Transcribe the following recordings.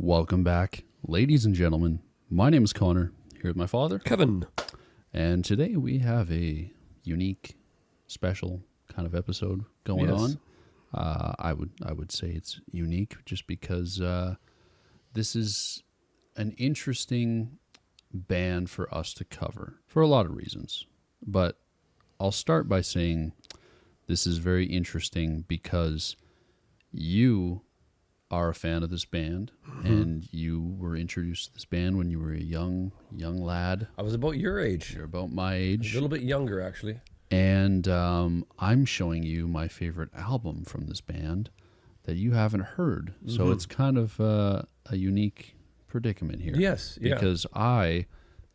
Welcome back, ladies and gentlemen. My name is Connor, here with my father, Kevin. And today we have a unique, special kind of episode going on. I would say it's unique just because this is an interesting band for us to cover for a lot of reasons. But I'll start by saying this is very interesting because you are a fan of this band, and you were introduced to this band when you were a young lad. I was about your age. You're about my age. A little bit younger, actually. And I'm showing you my favorite album from this band that you haven't heard. So it's kind of a unique predicament here. Yes, yeah. Because I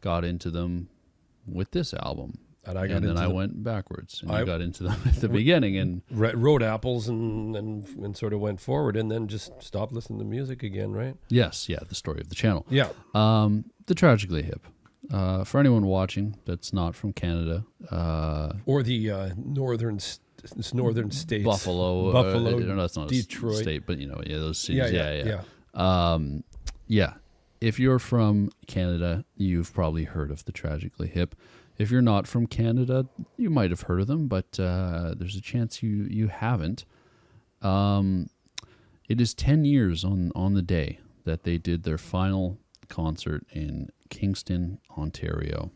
got into them with this album. And I went backwards, and I got into them at the beginning, and wrote apples and sort of went forward, and then just stopped listening to music again, right? Yes, yeah, the story of the channel. Yeah. The Tragically Hip. For anyone watching that's not from Canada, or the northern states, Buffalo, no, that's not Detroit, a state, but those cities. Yeah. Yeah. If you're from Canada, you've probably heard of the Tragically Hip. If you're not from Canada, you might have heard of them, but there's a chance you haven't. It is 10 years on the day that they did their final concert in Kingston, Ontario.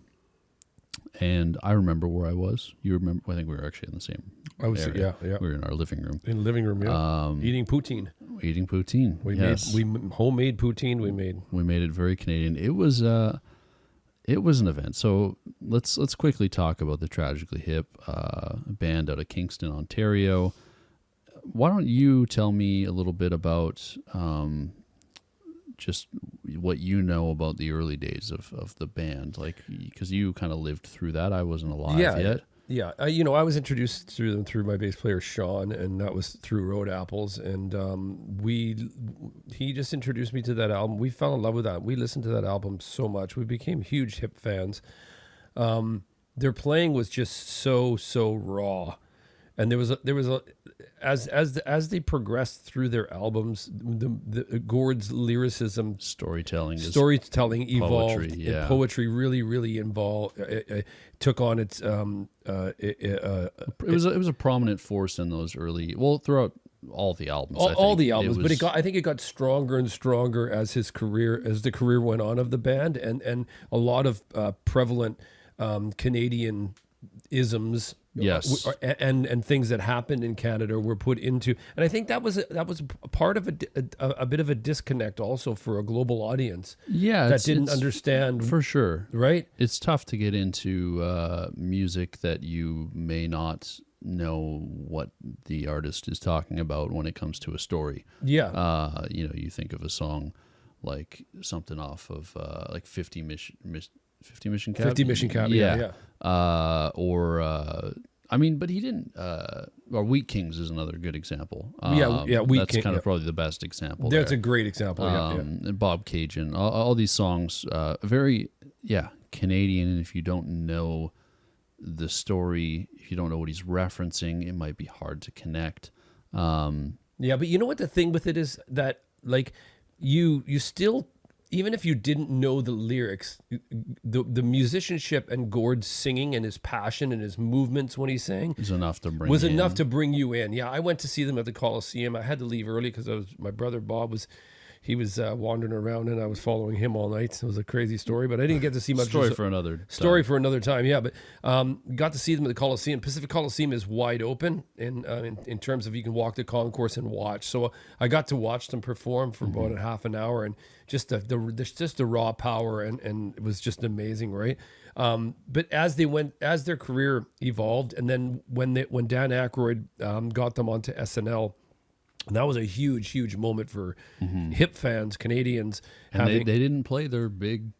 And I remember where I was. You remember? I think we were actually in the same area. Yeah. We were in our living room. In the living room, yeah. Eating poutine. We homemade poutine we made it very Canadian. It was an event. So let's quickly talk about the Tragically Hip, a band out of Kingston, Ontario. Why don't you tell me a little bit about just what you know about the early days of the band, like, because you kind of lived through that. I wasn't alive yet. Yeah, I was introduced through my bass player Sean, and that was through Road Apples, and he just introduced me to that album. We fell in love with that. We listened to that album so much. We became huge Hip fans. Their playing was just so raw, and there was a as they progressed through their albums, the Gord's lyricism, storytelling evolved. Poetry, yeah. And poetry really involved. Took on its. It was a prominent force in those early. Well, throughout all the albums. All the albums, but I think it got stronger and stronger as the career went on of the band, and a lot of prevalent Canadian isms. Yes, and things that happened in Canada were put into, and I think that was a part of a bit of a disconnect also for a global audience. Yeah, that didn't understand, for sure. Right, it's tough to get into music that you may not know what the artist is talking about when it comes to a story. Yeah, you think of a song like something off of like 50 Mission Cab. 50 Mission Cab, yeah. But he didn't. Or Wheat Kings is another good example. Wheat That's kind of probably the best example. That's a great example. And Bob Cajun, all these songs, very Canadian. And if you don't know the story, if you don't know what he's referencing, it might be hard to connect. But you know what the thing with it is, that like you still, even if you didn't know the lyrics, the musicianship and Gord's singing and his passion and his movements when he sang was enough to bring you in. Yeah, I went to see them at the Coliseum. I had to leave early because my brother Bob was wandering around, and I was following him all night. It was a crazy story, but I didn't get to see much. For another time. Yeah, but got to see them at the Coliseum. Pacific Coliseum is wide open in terms of you can walk the concourse and watch. So I got to watch them perform for about a half an hour, and just the raw power, and it was just amazing, right? But as their career evolved, and then when Dan Aykroyd got them onto SNL. And that was a huge moment for Hip fans, Canadians. And they didn't play their big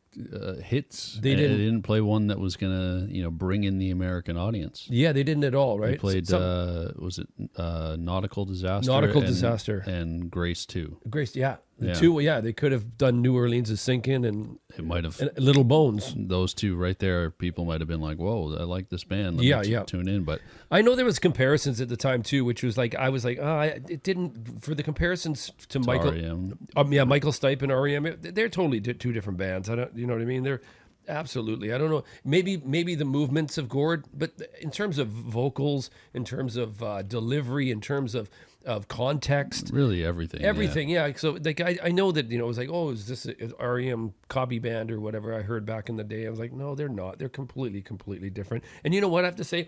hits. They didn't play one that was gonna bring in the American audience. Yeah, they didn't at all. Right? They played Nautical Disaster? Nautical Disaster and Grace 2. Grace, yeah. They could have done New Orleans is Sinking and It might have. and Little Bones. Those two right there, people might have been like, "Whoa, I like this band." Let me tune in. But I know there was comparisons at the time too, which was like I was like, it didn't for the comparisons to Michael. REM. Michael Stipe and REM. They're totally two different bands. I don't, you know what I mean? They're absolutely. I don't know. Maybe the movements of Gord, but in terms of vocals, in terms of delivery, in terms of context, Really everything. yeah. So like I know that, it was like, oh, is this a REM copy band or whatever I heard back in the day? I was like, no, they're not. They're completely different. And you know what I have to say?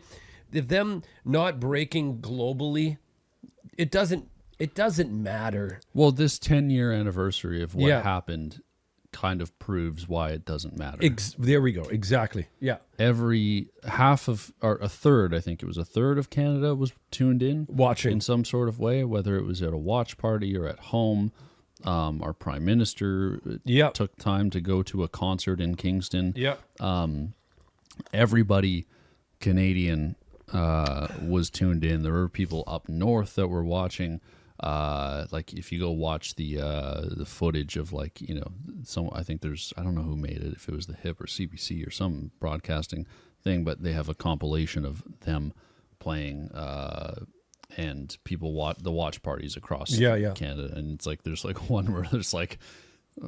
Them not breaking globally, it doesn't matter. Well, this 10-year anniversary of what happened kind of proves why it doesn't matter. There we go. Exactly. Yeah. Every half of, or a third, I think it was a third of Canada was tuned in. Watching. In some sort of way, whether it was at a watch party or at home. Our prime minister took time to go to a concert in Kingston. Yeah. Everybody Canadian was tuned in. There were people up north that were watching. Like if you go watch the footage of I think I don't know who made it, if it was the HIP or CBC or some broadcasting thing, but they have a compilation of them playing and people watch the watch parties across Canada, and it's like there's like one where there's like,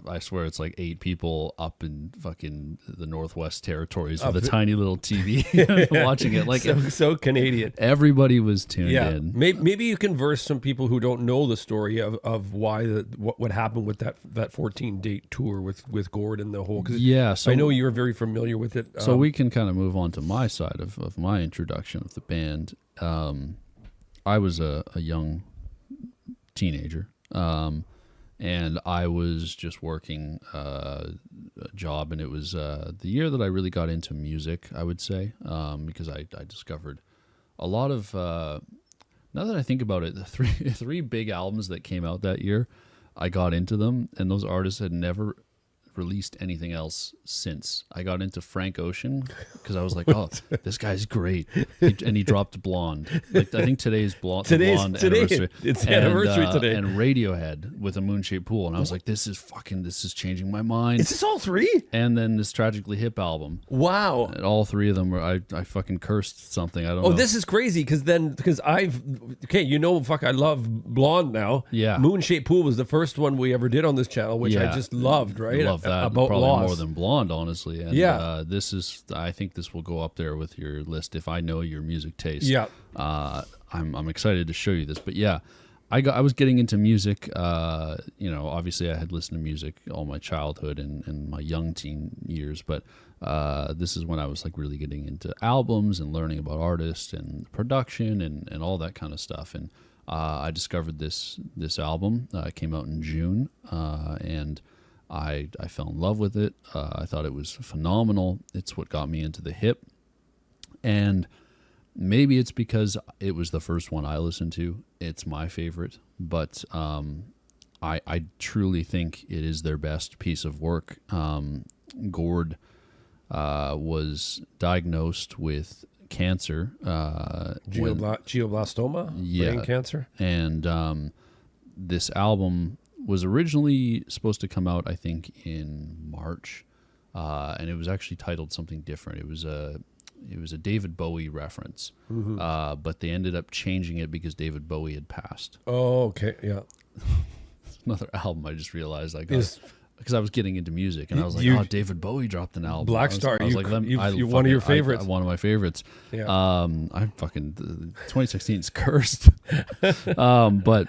I swear it's like 8 people up in fucking the Northwest Territories with a tiny little TV watching it. Like so Canadian. Everybody was tuned in. Maybe you can verse some people who don't know the story of why what happened with that 14-date tour with Gord and the whole. So I know you're very familiar with it. So we can kind of move on to my side of my introduction of the band. I was a young teenager. And I was just working a job, and it was the year that I really got into music, I would say, because I discovered a lot of, now that I think about it, the three big albums that came out that year, I got into them, and those artists had never released anything else since. I got into Frank Ocean because I was like, oh, this guy's great. And he dropped Blonde. Like, I think today's Blonde anniversary. It's anniversary today. And Radiohead with A Moon-Shaped Pool. And I was like, this is changing my mind. Is this all 3? And then this Tragically Hip album. Wow. And all 3 of them were, I fucking cursed something. I don't know. Oh, this is crazy because I love Blonde now. Yeah. Moon-Shaped Pool was the first one we ever did on this channel, which I just loved, right? Love that. About probably loss. more than Blonde, honestly. And I think this will go up there with your list if I know your music taste. Yeah. I'm excited to show you this. But yeah, I was getting into music. Obviously I had listened to music all my childhood and my young teen years, but this is when I was like really getting into albums and learning about artists and production and all that kind of stuff. And I discovered this album. It came out in June, and I fell in love with it. I thought it was phenomenal. It's what got me into the hip. And maybe it's because it was the first one I listened to. It's my favorite. But I truly think it is their best piece of work. Gord was diagnosed with cancer. Glioblastoma? Brain cancer? And this album was originally supposed to come out, I think, in March, and it was actually titled something different. It was a David Bowie reference, but they ended up changing it because David Bowie had passed. Oh, okay, yeah. Another album I just realized I got because I was getting into music, and I was like, David Bowie dropped an album. Black Star, you're one of your favorites. One of my favorites. Yeah. I'm fucking 2016 is cursed. But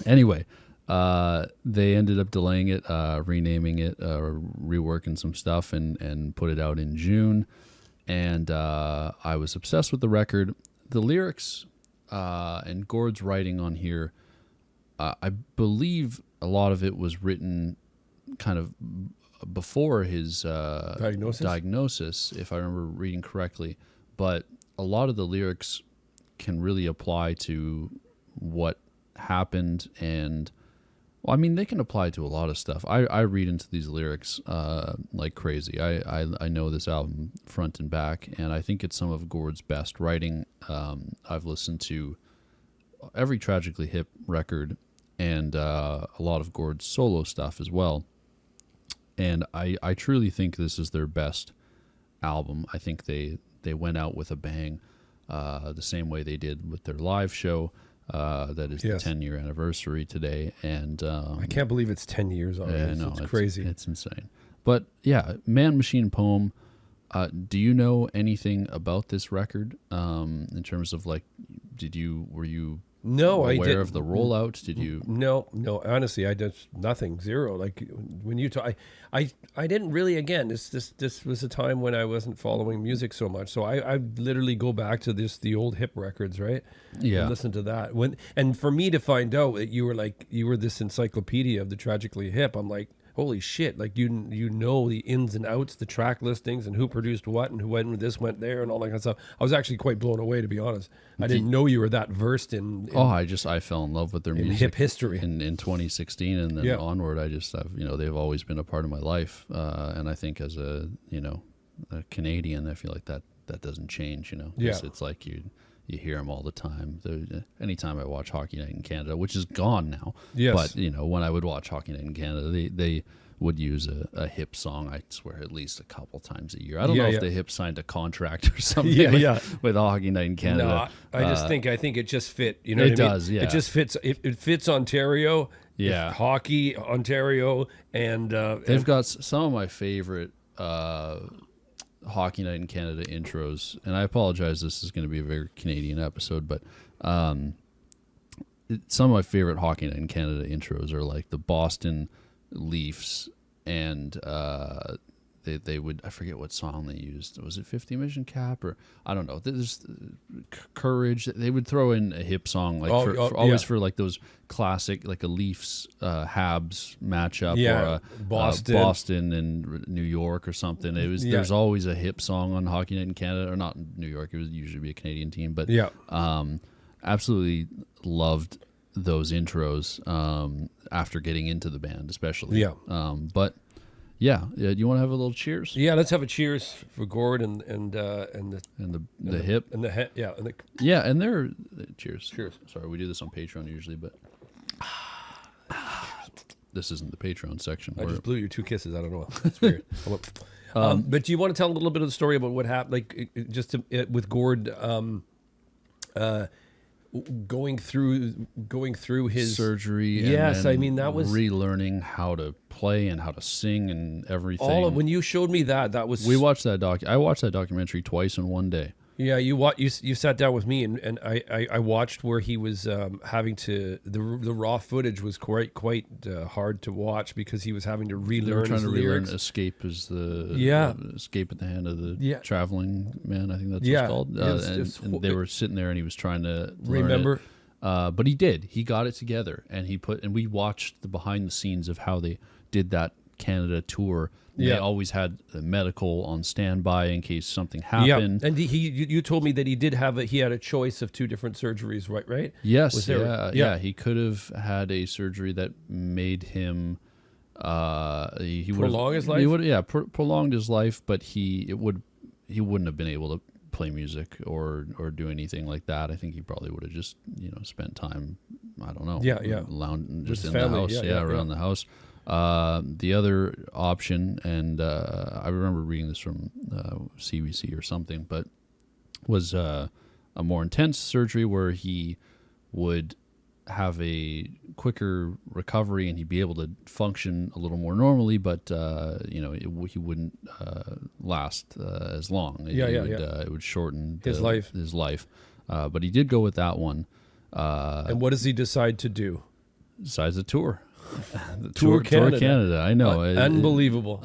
anyway. They ended up delaying it, renaming it, reworking some stuff, and put it out in June. And I was obsessed with the record. The lyrics and Gord's writing on here, I believe a lot of it was written kind of before his diagnosis, if I remember reading correctly. But a lot of the lyrics can really apply to what happened, and well, I mean, they can apply to a lot of stuff. I read into these lyrics like crazy. I know this album front and back, and I think it's some of Gord's best writing. I've listened to every Tragically Hip record and a lot of Gord's solo stuff as well. And I truly think this is their best album. I think they went out with a bang, the same way they did with their live show. That is the 10-year anniversary today, and I can't believe it's 10 years already. Yeah, no, it's crazy. It's insane. But yeah, Man, Machine, Poem. Do you know anything about this record? In terms of like, were you aware of the rollout? Did you? No. Honestly, I just nothing, zero. Like when you talk, I didn't really. Again, this was a time when I wasn't following music so much. So I literally go back to the old hip records, right? Yeah. And listen to that. And for me to find out that you were this encyclopedia of the Tragically Hip, I'm like, holy shit, like you know the ins and outs, the track listings, and who produced what, and when this went there, and all that kind of stuff. I was actually quite blown away, to be honest. I didn't know you were that versed in I fell in love with their music, hip history in 2016, and then onward. They've always been a part of my life, and I think as a Canadian, I feel like that doesn't change. It's like you hear them all the time. Anytime I watch Hockey Night in Canada, which is gone now. Yes. But, when I would watch Hockey Night in Canada, they would use a hip song, I swear, at least a couple times a year. I don't know if the hip signed a contract or something with Hockey Night in Canada. No, I think it just fit. You know it what I mean? does, yeah. It just fits. It fits Ontario. Yeah. Hockey, Ontario, and... They've got some of my favorite... Hockey Night in Canada intros, and I apologize, this is going to be a very Canadian episode, but some of my favorite Hockey Night in Canada intros are like the Boston Leafs, and they would, I forget what song they used. Was it 50 Mission Cap, or I don't know. There's Courage. They would throw in a hip song like for like those classic, like a Leafs Habs matchup, or a Boston and New York or something. It was there's always a hip song on Hockey Night in Canada, or not in New York. It would usually be a Canadian team, but absolutely loved those intros after getting into the band, especially. But yeah, you want to have a little cheers? Yeah, let's have a cheers for Gord and the hip and the head. Yeah, and they're cheers. Sorry, we do this on Patreon usually, but this isn't the Patreon section. I just blew your two kisses. I don't know. That's weird. But do you want to tell a little bit of the story about what happened, like with Gord? Going through his surgery. Yes, I mean that was relearning how to play and how to sing and everything. When you showed me that was we watched that I watched that documentary twice in one day. Yeah, you sat down with me and I watched where he was having to the raw footage was quite hard to watch because he was having to relearn trying to lyrics. Relearn Escape is the Escape at the Hand of the Traveling Man, I think that's what it's called. And they were sitting there and he was trying to remember it. But he did. He got it together, and we watched the behind the scenes of how they did that Canada tour. They always had a medical on standby in case something happened. And you told me that he had a choice of two different surgeries, right? Yes, he could have had a surgery that made him he prolong his life. Prolonged his life, but he wouldn't have been able to play music or do anything like that. I think he probably would have just spent time, I don't know, lounging just in the house, around the house. The other option, and I remember reading this from CBC or something, but was a more intense surgery where he would have a quicker recovery and he'd be able to function a little more normally, but he wouldn't last as long. It would shorten his life. But he did go with that one. And what does he decide to do? Decides a tour. Tour Canada. I know. Unbelievable.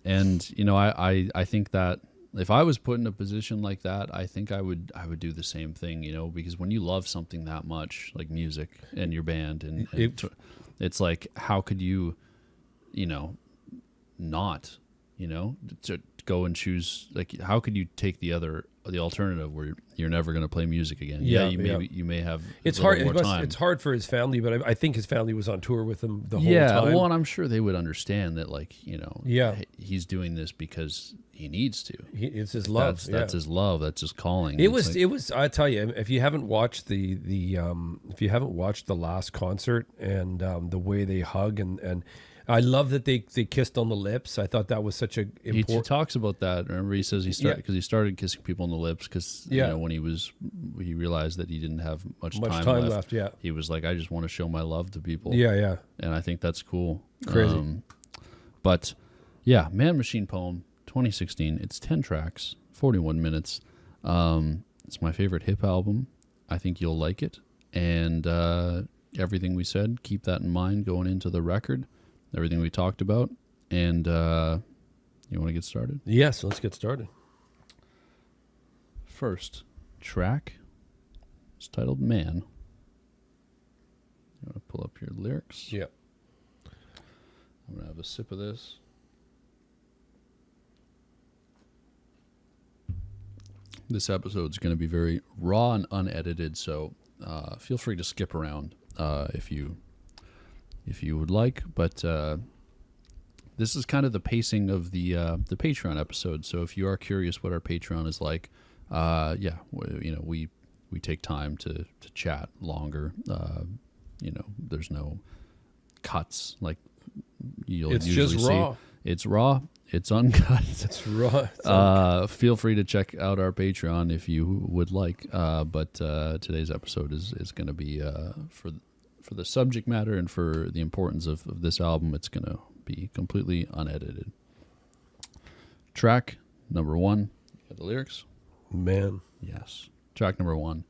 And I think that if I was put in a position like that, I think I would do the same thing, because when you love something that much, like music and your band, and it's like, how could you, not, to go and choose, like, how could you take the other the alternative where you're never going to play music again. Yeah, you may have. It's a hard. little more time. It's hard for his family, but I think his family was on tour with him the whole Yeah, time. well, and I'm sure they would understand that, like, Yeah. he's doing this because he needs to. It's his love. That's his love. That's his calling. It was. I tell you, if you haven't watched the last concert and the way they hug and I love that they kissed on the lips. I thought that was such a He important. talks about that. Remember, he says he started kissing people on the lips because when he realized that he didn't have much time left. Yeah, he was like, I just want to show my love to people. Yeah. And I think that's cool. Crazy. But yeah, Man Machine Poem 2016. It's 10 tracks, 41 minutes. It's my favorite hip album. I think you'll like it. And everything we said, keep that in mind going into the record. Everything we talked about. And you want to get started? Yes, let's get started. First track is titled Man. You want to pull up your lyrics? Yeah. I'm going to have a sip of this. This episode is going to be very raw and unedited, so feel free to skip around if you would like. But this is kind of the pacing of the Patreon episode. So if you are curious what our Patreon is like, we take time to chat longer. There's no cuts like you'll It's usually just see. raw. It's raw. It's uncut. It's raw. Feel free to check out our Patreon if you would like. But today's episode is going to be for the subject matter and for the importance of this album. It's going to be completely unedited. Track number 1. You got the lyrics? Man. Yes. Track number 1.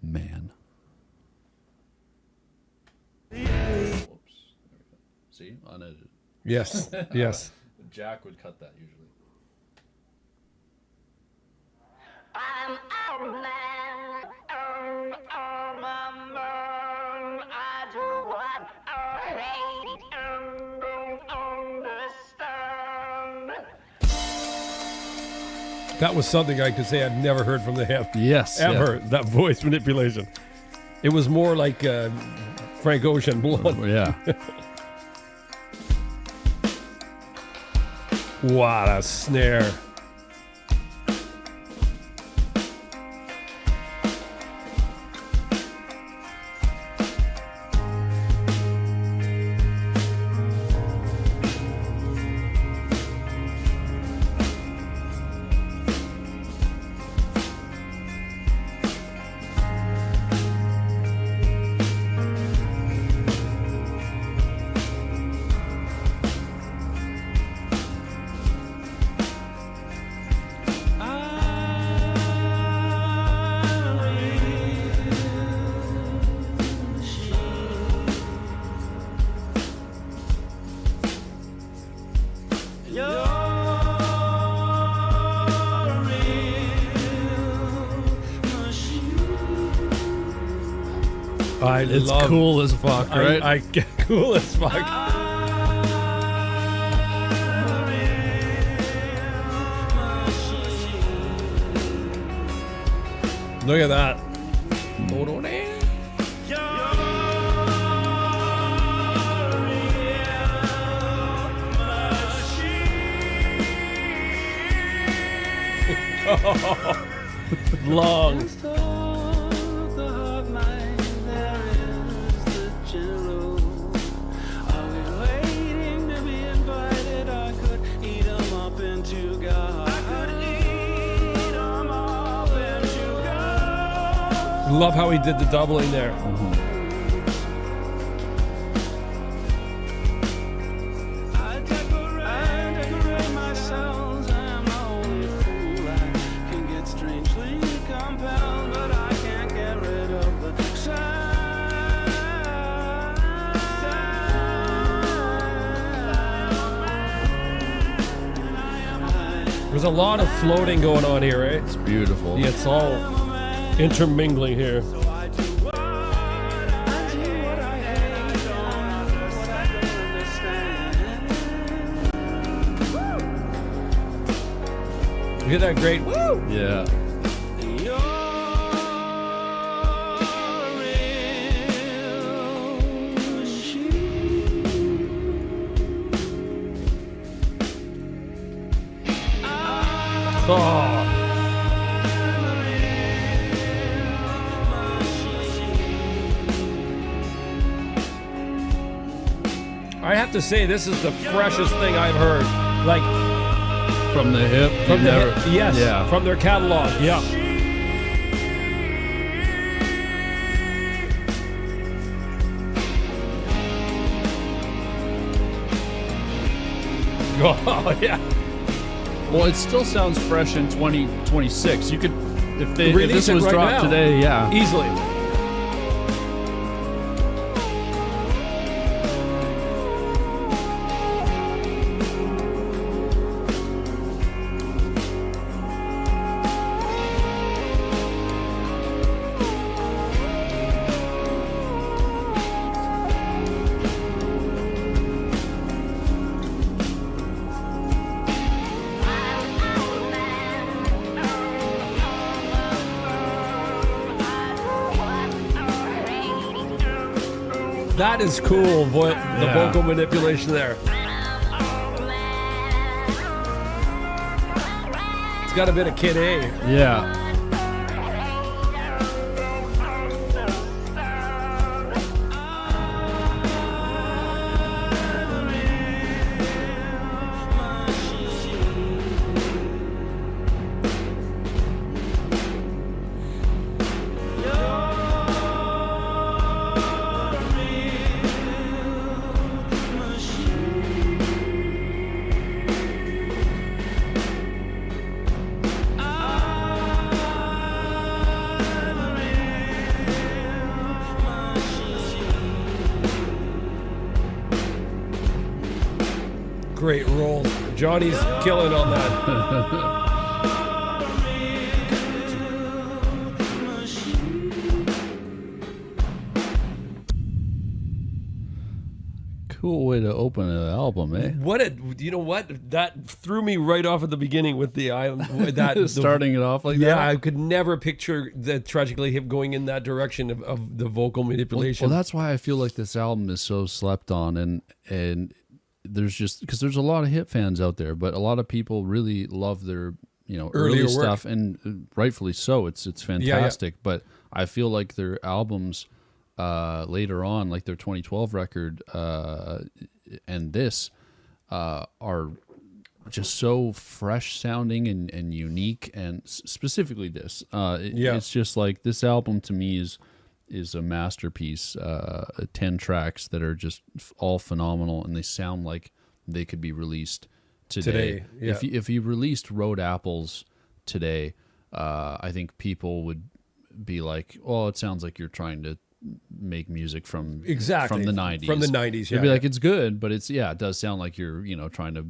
Man. Whoops. There we go. See? Unedited. Yes. Yes. Jack would cut that usually. I'm a man, I'm a man. I do what I hate and don't understand. That was something I could say I'd never heard from him. Yes. Ever. Yeah. That voice manipulation. It was more like Frank Ocean Blonde. Yeah. What a snare. It's cool as fuck, right? I get cool as fuck. Look at that. Long. Love how he did the doubling there. There's a lot of floating going on here, right? It's beautiful. Yeah, it's all intermingling here. You hear that great woo? Yeah. Oh. I have to say, this is the freshest thing I've heard. Like, From the hip. from you've the never- yes, Yeah. from their catalog. Yeah. Oh yeah. Well, it still sounds fresh in 2026. You could, if Release this it was right dropped now. today, yeah. Easily. That is cool. The Yeah. vocal manipulation there. It's got a bit of Kid A. Yeah. Great rolls. Johnny's killing on that. Cool way to open an album, eh? You know what? That threw me right off at the beginning with the island. That Starting it off like Yeah, that. I could never picture the Tragically hip going in that direction of the vocal manipulation. Well, that's why I feel like this album is so slept on, and there's just because there's a lot of hip fans out there, but a lot of people really love their Earlier early work. stuff, and rightfully so. It's fantastic, but I feel like their albums later on, like their 2012 record and this are just so fresh sounding and unique, and specifically this. It's just like this album to me is a masterpiece. 10 tracks that are just all phenomenal, and they sound like they could be released today. Yeah. If you released Road Apples today, I think people would be like, "Oh, it sounds like you're trying to make music from the 90s." From the 90s, They'd be like, "It's good, but it does sound like you're trying to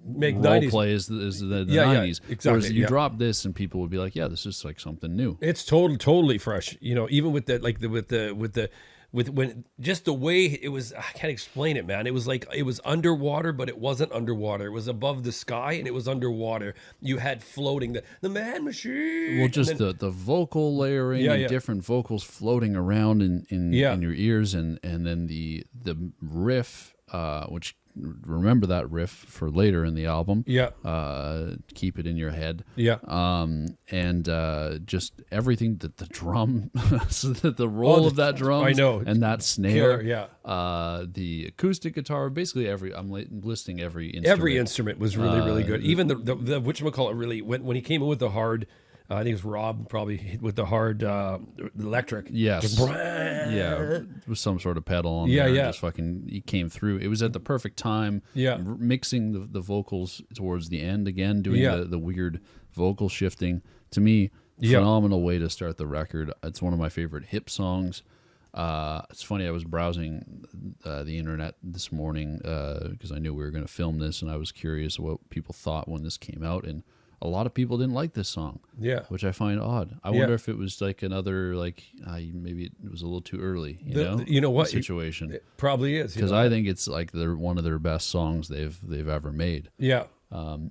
Make role 90s. play as the Yeah, 90s." exactly, Whereas you yeah. drop this, and people would be like, "Yeah, this is like something new." It's totally fresh. Even with when just the way it was, I can't explain it, man. It was like it was underwater, but it wasn't underwater. It was above the sky and it was underwater. You had floating the man machine. Well, just and then, the vocal layering Yeah, and yeah. different vocals floating around in Yeah. your ears, and then the riff, which remember that riff for later in the album. Yeah. Keep it in your head. Yeah. And just everything that the drum, so that the roll of that drum, I know. and that snare, Killer, yeah. the acoustic guitar, basically I'm listing every instrument. Every instrument was really good. Even the whatchamacallit really when he came in with the hard. I think it was Rob probably hit with the hard electric. Yes. Just Yeah, with some sort of pedal on Yeah, there. yeah. Just fucking, he came through. It was at the perfect time. Yeah. Mixing the vocals towards the end again, doing Yeah. the weird vocal shifting. To me, Yeah. phenomenal way to start the record. It's one of my favorite hip songs. It's funny, I was browsing the internet this morning because I knew we were going to film this, and I was curious what people thought when this came out, and a lot of people didn't like this song. Yeah. Which I find odd. I wonder if it was like another, maybe it was a little too early, You know what? situation. It probably is. Because I think it's like one of their best songs they've ever made. Yeah.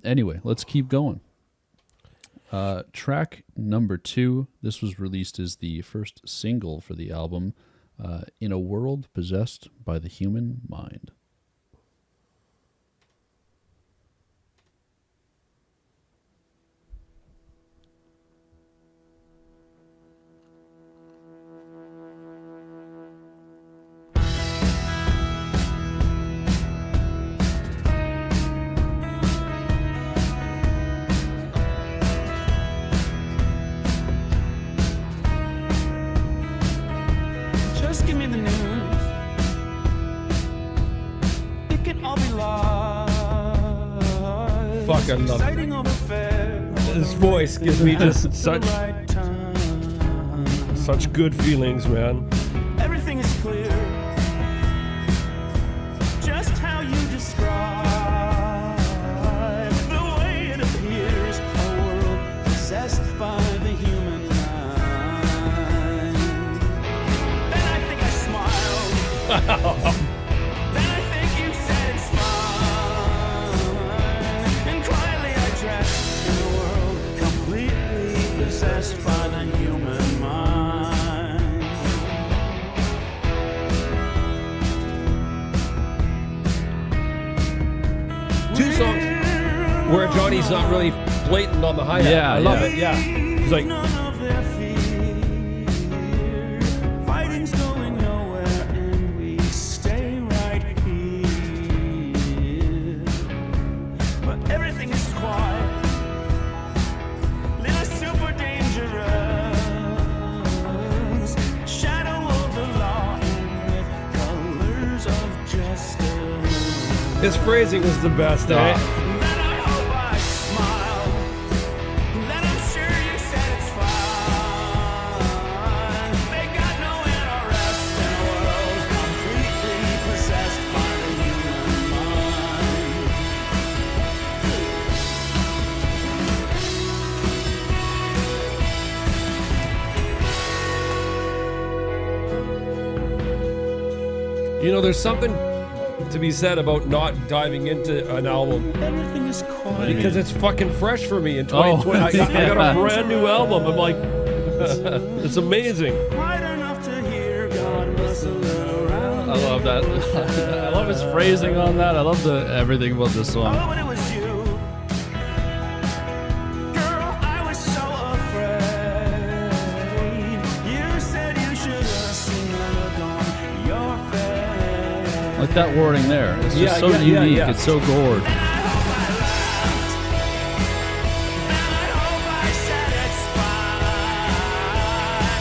Anyway, let's keep going. Track number 2. This was released as the first single for the album, In a World Possessed by the Human Mind. Fuck, I love it. His voice gives me just such good feelings, man. Everything is clear. Just how you describe the way it appears. A world possessed by the human mind. Then I think I smiled. Then I think you said it's fine. And quietly I dressed in a world completely possessed by the human mind. Two songs where Johnny's not really blatant on the hi-hat. Yeah, I love yeah. it. Yeah. He's like, None of their fear. Fighting's going nowhere, and we stay right here. But everything is quiet, little super dangerous. Shadow of the law, and with colors of justice. his phrasing is the best, eh? Then I hope I smile. Then I'm sure you said it's fine. They got no interest in a world completely possessed by the human mind. You know, there's something to be said about not diving into an album Everything is quiet. because it's fucking fresh for me in 2020. I got a brand new album. I'm like, it's amazing. Quiet enough to hear God rustle around. I love that. I love his phrasing on that. I love everything about this song. Oh, but it was you. Girl, I was so afraid. You said you should have seen the look on your face. Like that wording there. It's just Yeah, so yeah, unique. yeah. It's so gourd. I hope I laughed. And I hope I said it's fine.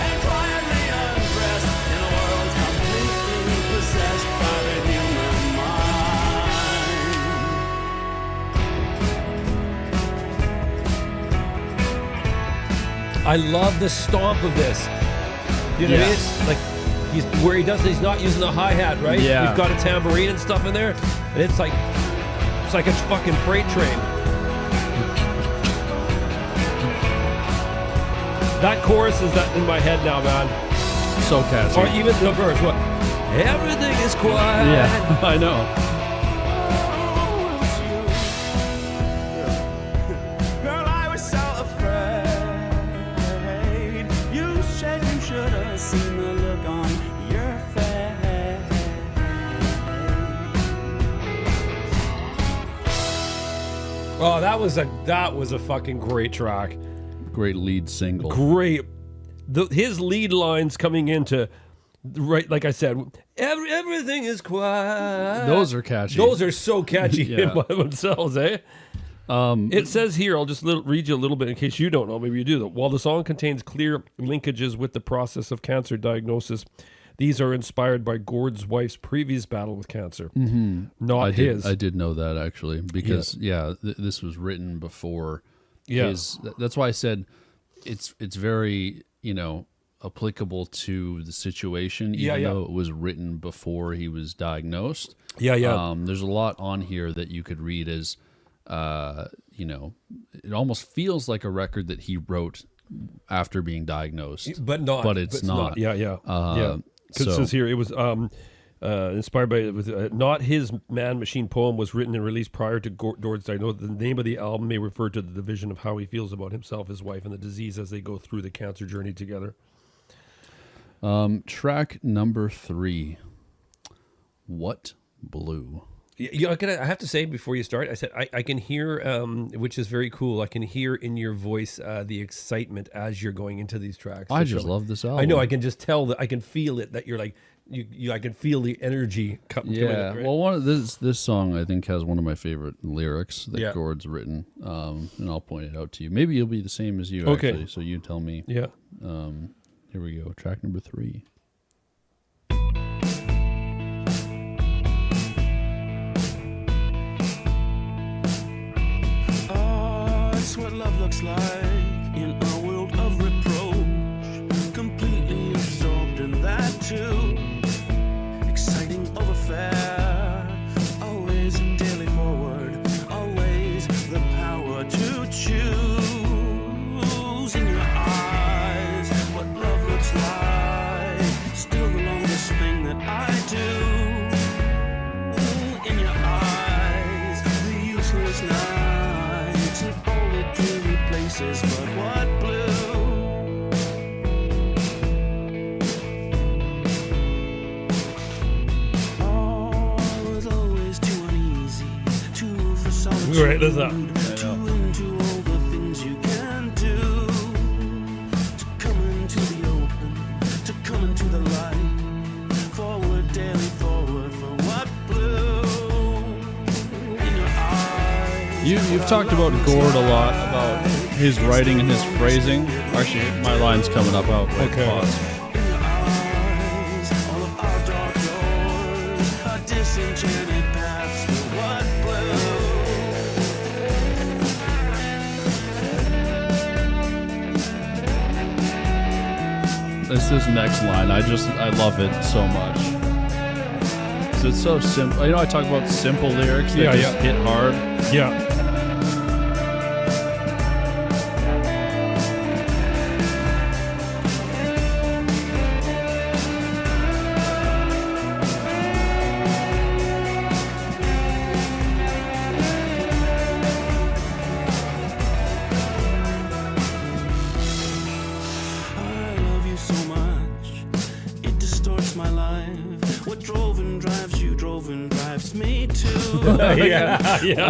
And quietly undressed in a world completely possessed by the human mind. I love the stomp of this. You know what I Yeah. mean? Like he's not using the hi-hat, right? Yeah. He's got a tambourine and stuff in there. And it's like a fucking freight train. That chorus is that in my head now, man. So catchy. Or even the verse, what? Everything is quiet. Yeah, I know. Oh, it's you. Girl, I was so afraid. You said you should have seen the look on your face. Oh, that was a fucking great track. Great lead single. Great. His lead lines coming into, right, like I said, everything is quiet. Those are catchy. Those are so catchy Yeah. in by themselves, eh? It says here, I'll just read you a little bit in case you don't know, maybe you do, that while the song contains clear linkages with the process of cancer diagnosis, these are inspired by Gord's wife's previous battle with cancer, not his. I did know that actually because this was written before Yeah. his. That's why I said it's very applicable to the situation, even though it was written before he was diagnosed. Yeah. There's a lot on here that you could read as, it almost feels like a record that he wrote after being diagnosed, But not. But it's not. Yeah. Because it so- says here it was inspired by not his Man Machine poem was written and released prior to Gord's diagnosis. The name of the album may refer to the division of how he feels about himself, his wife, and the disease as they go through the cancer journey together. Track number 3, What Blue? I have to say before you start, I said I can hear, which is very cool. I can hear in your voice the excitement as you're going into these tracks. I just love this album. I know. I can just tell that. I can feel it. That you're like I can feel the energy coming. Yeah, right? well, one of this song I think has one of my favorite lyrics that Yeah. Gord's written, and I'll point it out to you. Maybe it'll be the same as you. Okay. Actually, so you tell me. Yeah. Here we go. Track number 3. looks like in a world of reproach, completely absorbed in that too. Exciting overfare, always daily forward, always the power to choose. In your eyes, what love looks like, still the longest thing that I do. In your eyes, the useless nights and all the dreary places, but what blue? All was always too uneasy, too for solitude, Right, that's up. too into all the things you can do. To come into the open, to come into the light, forward, daily forward, for what blue? In your eyes, You've talked about Gord a lot, about his writing and his phrasing. Actually, my line's coming up. I'll Okay. pause. in your eyes, all of our dark doors, our disenchanted paths, for what blue? This next line, I love it so much. 'Cause it's so simple. You know, I talk about simple lyrics that Yeah, just yeah. hit hard. Yeah. I love you so much, it distorts my life. What drove and drives you, drove and drives me too. Yeah. Yeah.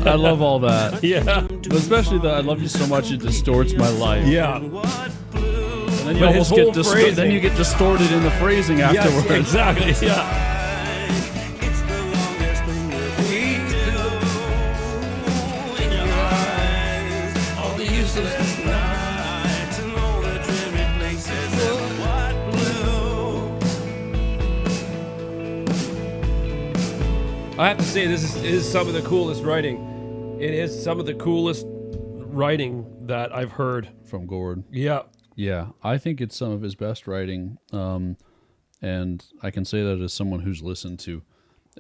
I love all that. Yeah. But especially the I love you so much it distorts my life. Yeah. What blue? And then you But his almost get whole phrasing- then you get distorted in the phrasing afterwards. Yes, exactly. Yeah. It's the longest thing that we do. In your eyes, all the useless nights and all the dreary places. And what blue? I have to say, this is some of the coolest writing. It is some of the coolest writing that I've heard. From Gord. Yeah. Yeah, I think it's some of his best writing, and I can say that as someone who's listened to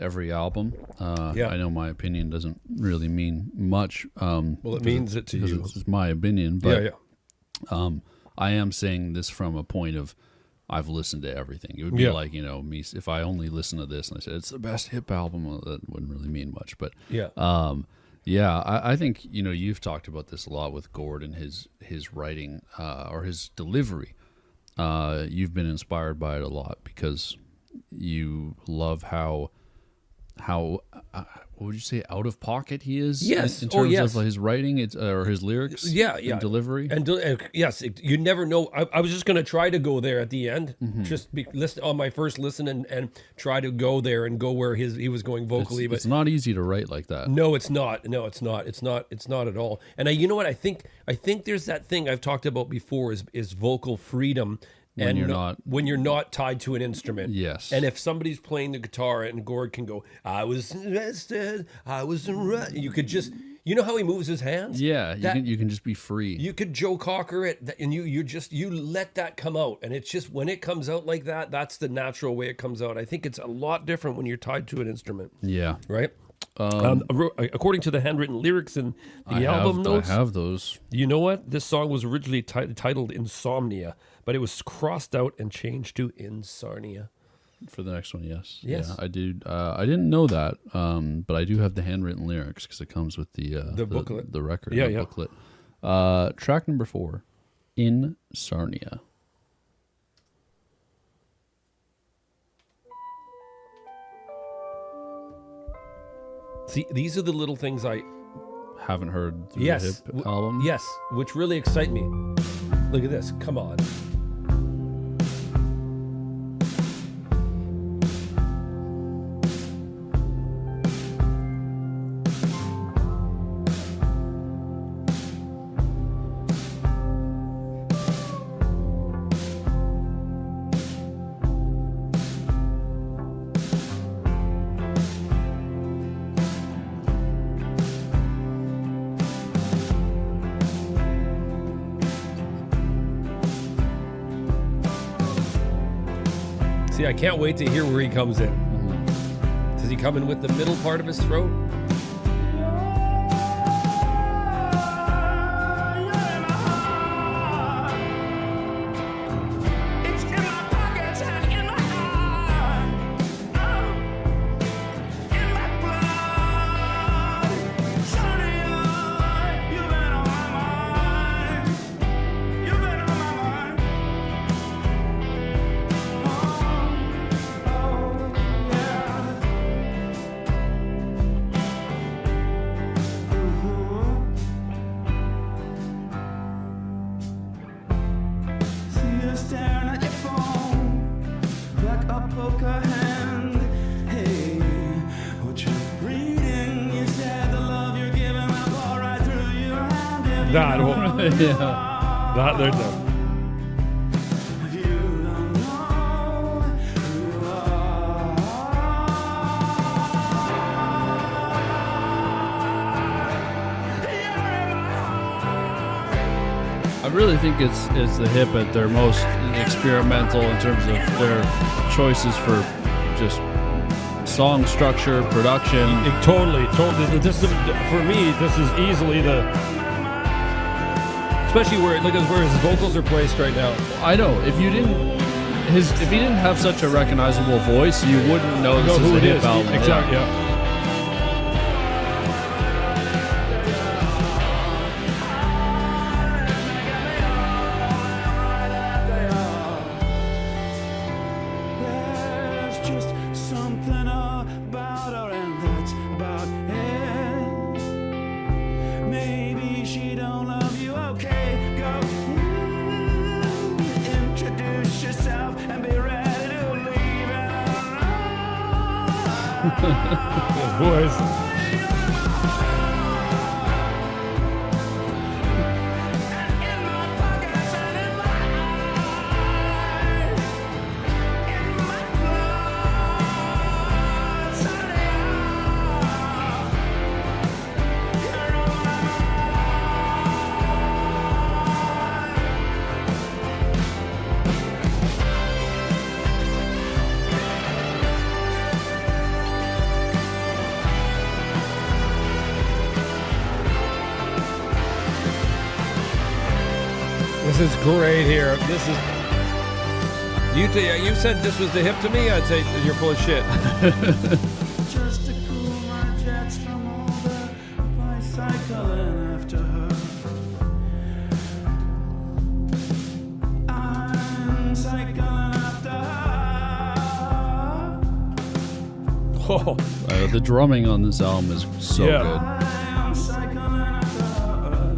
every album. Yeah. I know my opinion doesn't really mean much. Well, it means it to because you. it's just my opinion, but Yeah, yeah. I am saying this from a point of I've listened to everything. It would be Yeah. like, me if I only listen to this and I said it's the best hip album, well, that wouldn't really mean much. But Yeah. I think you've talked about this a lot with Gord and his writing or his delivery. You've been inspired by it a lot because you love how what would you say, out of pocket he is? Yes. in Oh, terms yes. of his writing, or his lyrics. Yeah, yeah. and delivery. And yes, you never know. I was just going to try to go there at the end, Mm-hmm. just listen on my first listen and try to go there and go where he was going vocally. It's But not easy to write like that. no, it's not. No, it's not. It's not. It's not at all. And you know what? I think there's that thing I've talked about before is vocal freedom. When you're when you're not tied to an instrument. Yes. And if somebody's playing the guitar and Gord can go, I was arrested, I was arrested. You could just, you know how he moves his hands? Yeah, That- you can just be free. You could Joe Cocker it, and you let that come out, and it's just when it comes out like that, that's the natural way it comes out. I think it's a lot different when you're tied to an instrument, yeah. right? According to the handwritten lyrics in the album notes, I have those. you know what? This song was originally titled "Insomnia," but it was crossed out and changed to "Insarnia." For the next one, yes. Yes. Yeah, I do. I didn't know that, but I do have the handwritten lyrics because it comes with the booklet. the record, Yeah, the yeah. booklet. Track number 4, In Sarnia. See, these are the little things I Haven't heard the yes hip album. yes, which really excite me. Look at this. Come on. See, I can't wait to hear where he comes in. Does he come in with the middle part of his throat? It's in my pockets and in my heart. In my blood. Sonny, you've been on my mind. You've been on my mind. See you staring at your phone like a poker hand. Hey, what you reading? You said the love you're giving will pour right through your hand. If you That don't one. know who you Yeah. are, That there. if you don't know who you I really think it's the hip at their most experimental in terms of their choices for just song structure, production. Totally. This is, for me, this is easily the, especially where look at where his vocals are placed right now. I know if he didn't have such a recognizable voice, you wouldn't know this is who a it hip is? album. Exactly. Yeah. There's just something about her, and that's about it. Maybe she don't love you. Okay, go introduce yourself and be ready to leave it alone. His voice. In my pockets and in my eyes, in my blood, Sonny, you're on my This is great here. This is. You said this was the hip to me. I'd say you're full of shit. just to cool my jets from all the bicycling after her. I'm cycling after her. Oh, The drumming on this album is so Yeah. good. I'm cycling after her.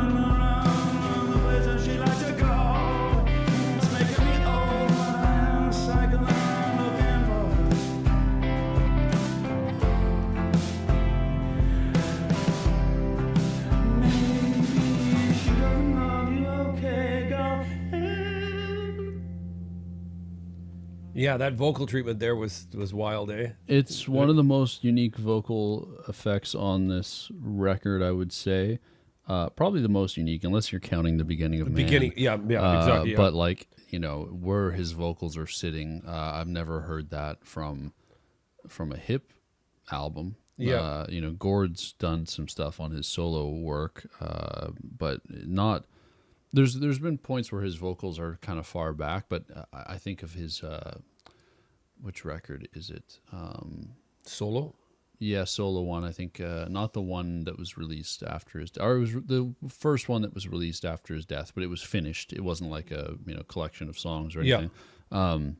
Around the places she likes to go. It's making me old. I'm cycling around looking for her. Maybe she doesn't love you. Okay, go. yeah, that vocal treatment there was wild, eh? It's one of the most unique vocal effects on this record, I would say. Probably the most unique, unless you're counting the beginning of Man. Beginning, yeah, exactly. Yeah. But like, where his vocals are sitting, I've never heard that from a hip album. Yeah. Gord's done some stuff on his solo work, but not. There's been points where his vocals are kind of far back, but I think of his which record is it? Solo. Yeah, solo one. I think not the one that was released after his, or it was the first one that was released after his death, but it was finished. It wasn't like a collection of songs or anything. And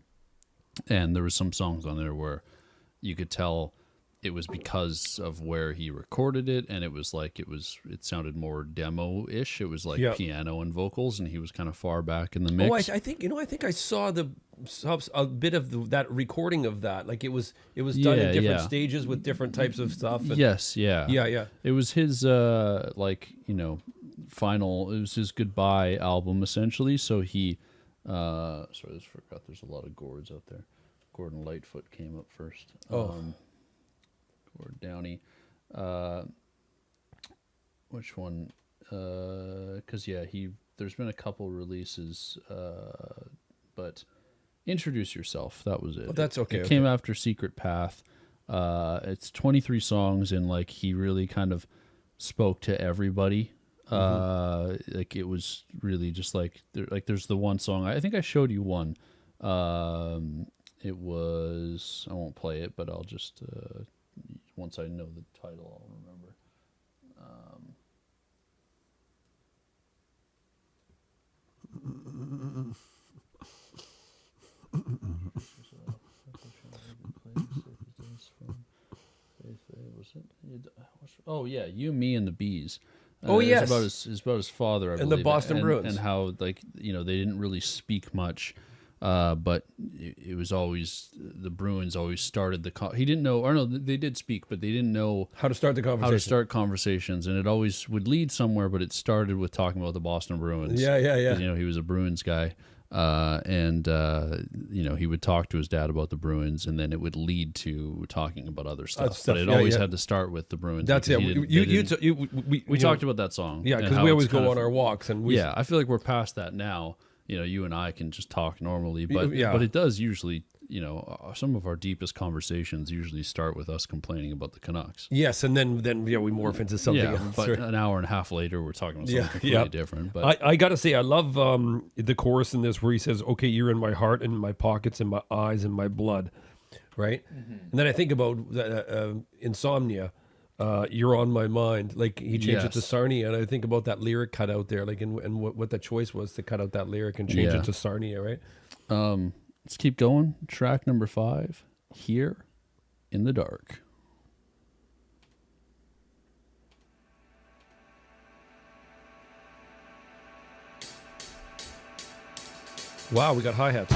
there was some songs on there where you could tell it was because of where he recorded it, and it was like it sounded more demo-ish. It was like piano and vocals, and he was kind of far back in the mix. Oh, I think I saw a bit of that recording of that. Like it was done in different stages with different types of stuff. And Yes, yeah. Yeah. It was his final. It was his goodbye album essentially. So he, sorry, I just forgot. There's a lot of gourds out there. Gordon Lightfoot came up first. Oh. Gordon Downey. Which one? Because there's been a couple releases, but Introduce Yourself. That was it. Oh, that's okay. It came after Secret Path. It's 23 songs, and like he really kind of spoke to everybody. Like it was really just like there's the one song. I think I showed you one. It was, I won't play it, but I'll just once I know the title, I'll remember. Oh yeah, You, Me, and the Bees. Oh yes, it's about his father, I and believe, the Boston Bruins, and how they didn't really speak much, but it was always the Bruins always started the. He didn't know, or no, they did speak, but they didn't know how to start the conversation. How to start conversations, and it always would lead somewhere, but it started with talking about the Boston Bruins. Yeah. 'Cause, he was a Bruins guy. And he would talk to his dad about the Bruins, and then it would lead to talking about other stuff. But it always had to start with the Bruins. That's it. We talked about that song. Yeah, because we always go on our walks, and I feel like we're past that now. You and I can just talk normally, but it does usually. Some of our deepest conversations usually start with us complaining about the Canucks. Yes, and then we morph into something else. But an hour and a half later, we're talking about something completely different. But I got to say, I love the chorus in this where he says, "Okay, you're in my heart and my pockets and my eyes and my blood," right? Mm-hmm. And then I think about Insomnia. You're on my mind. Like he changed it to Sarnia, and I think about that lyric cut out there, like and what the choice was to cut out that lyric and change it to Sarnia, right? Let's keep going. Track number 5, Here in the Dark. Wow, we got hi-hats.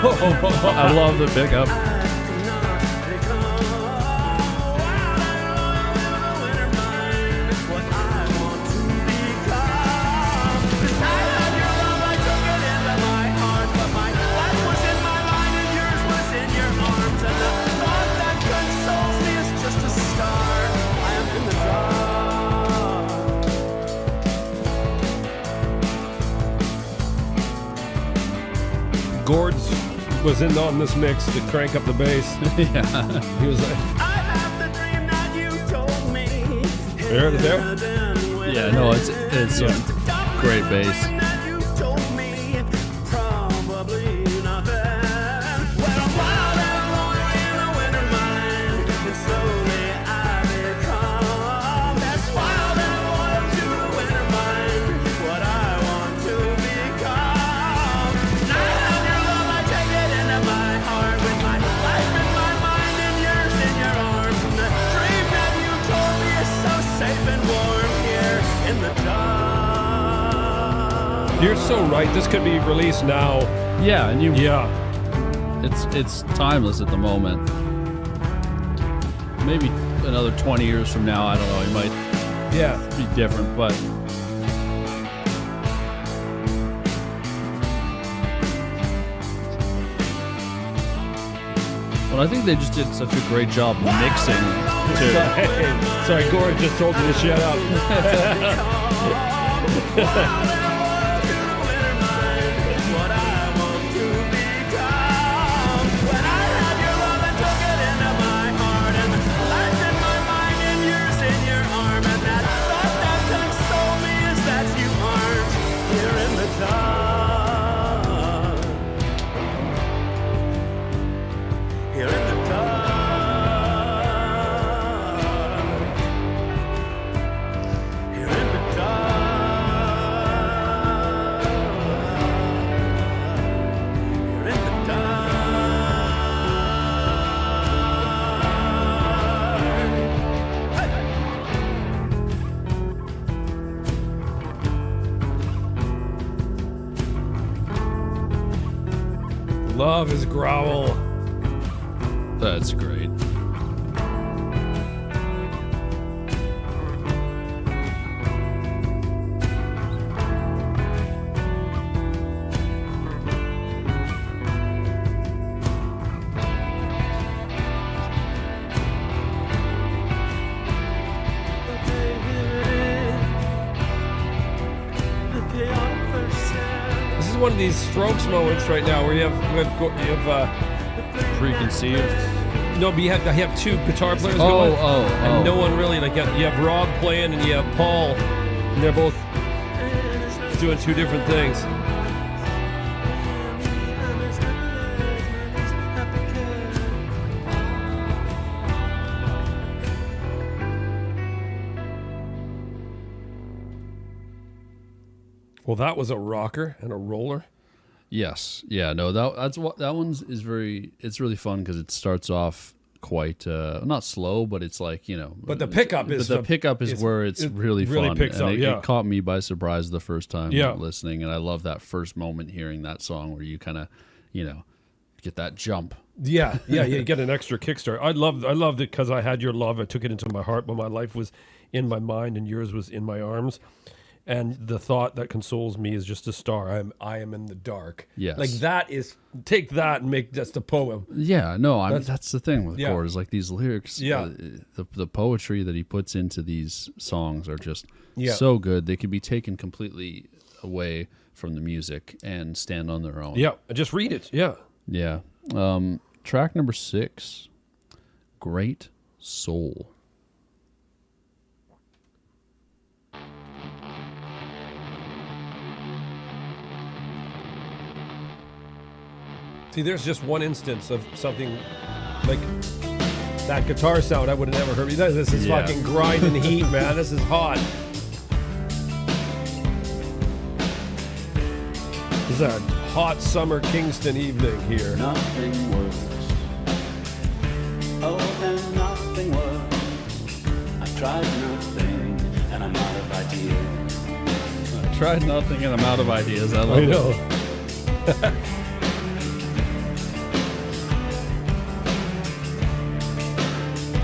I love the pickup. Gord's was in on this mix to crank up the bass. Yeah. He was like, I have the dream that you told me. There? Yeah, no, it's great bass. You're so right. This could be released now. Yeah, and Yeah. it's timeless at the moment. Maybe another 20 years from now, I don't know, it might be different, but I think they just did such a great job mixing too. Sorry, Gord just told me to shut up. Love his growl. That's great. This is one of these Strokes moments right now where you have Preconceived. no, but you have two guitar players going, and no one really like you have Rob playing and you have Paul, and they're both doing two different things. Well, that was a rocker and a roller. Yes. Yeah. No. That one's is very. It's really fun because it starts off quite not slow, but it's like But the pickup is where it's really fun. Picks and up. it caught me by surprise the first time Yeah. listening, and I love that first moment hearing that song where you kind of get that jump. Yeah, you get an extra kickstart. I loved it because I had your love. I took it into my heart, but my life was in my mind and yours was in my arms. And the thought that consoles me is just a star. I am in the dark. Yes. Like that is, take that and make that's the poem. Yeah, no, that's the thing with Yeah. Cord is like these lyrics. Yeah. The poetry that he puts into these songs are just Yeah. so good. They can be taken completely away from the music and stand on their own. Yeah, just read it. Yeah. Yeah. Track number 6, Great Soul. See, there's just one instance of something like that guitar sound I would have never heard. This is Yeah. fucking grinding heat, man. This is hot. This is a hot summer Kingston evening here. Nothing works. Oh, and nothing works. I've tried nothing, and I'm out of ideas. I tried nothing and I'm out of ideas. I love I it. know.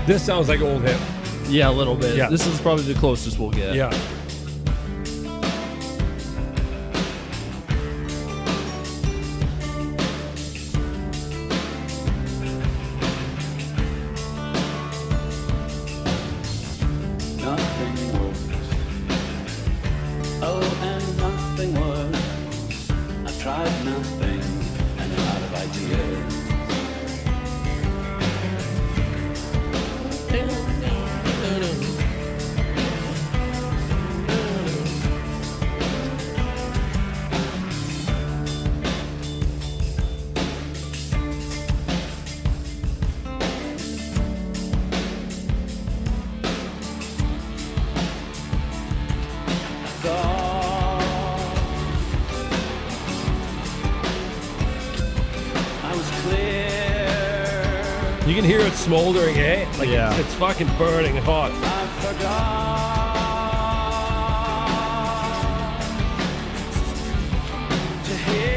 This sounds like old hip. Yeah, a little bit. Yeah. This is probably the closest we'll get. Yeah. Nothing works. Oh, and nothing works. I've tried nothing, and I'm out of ideas. I was clear. You can hear it smoldering, eh? Like Yeah. it's fucking burning hot. I forgot to hear.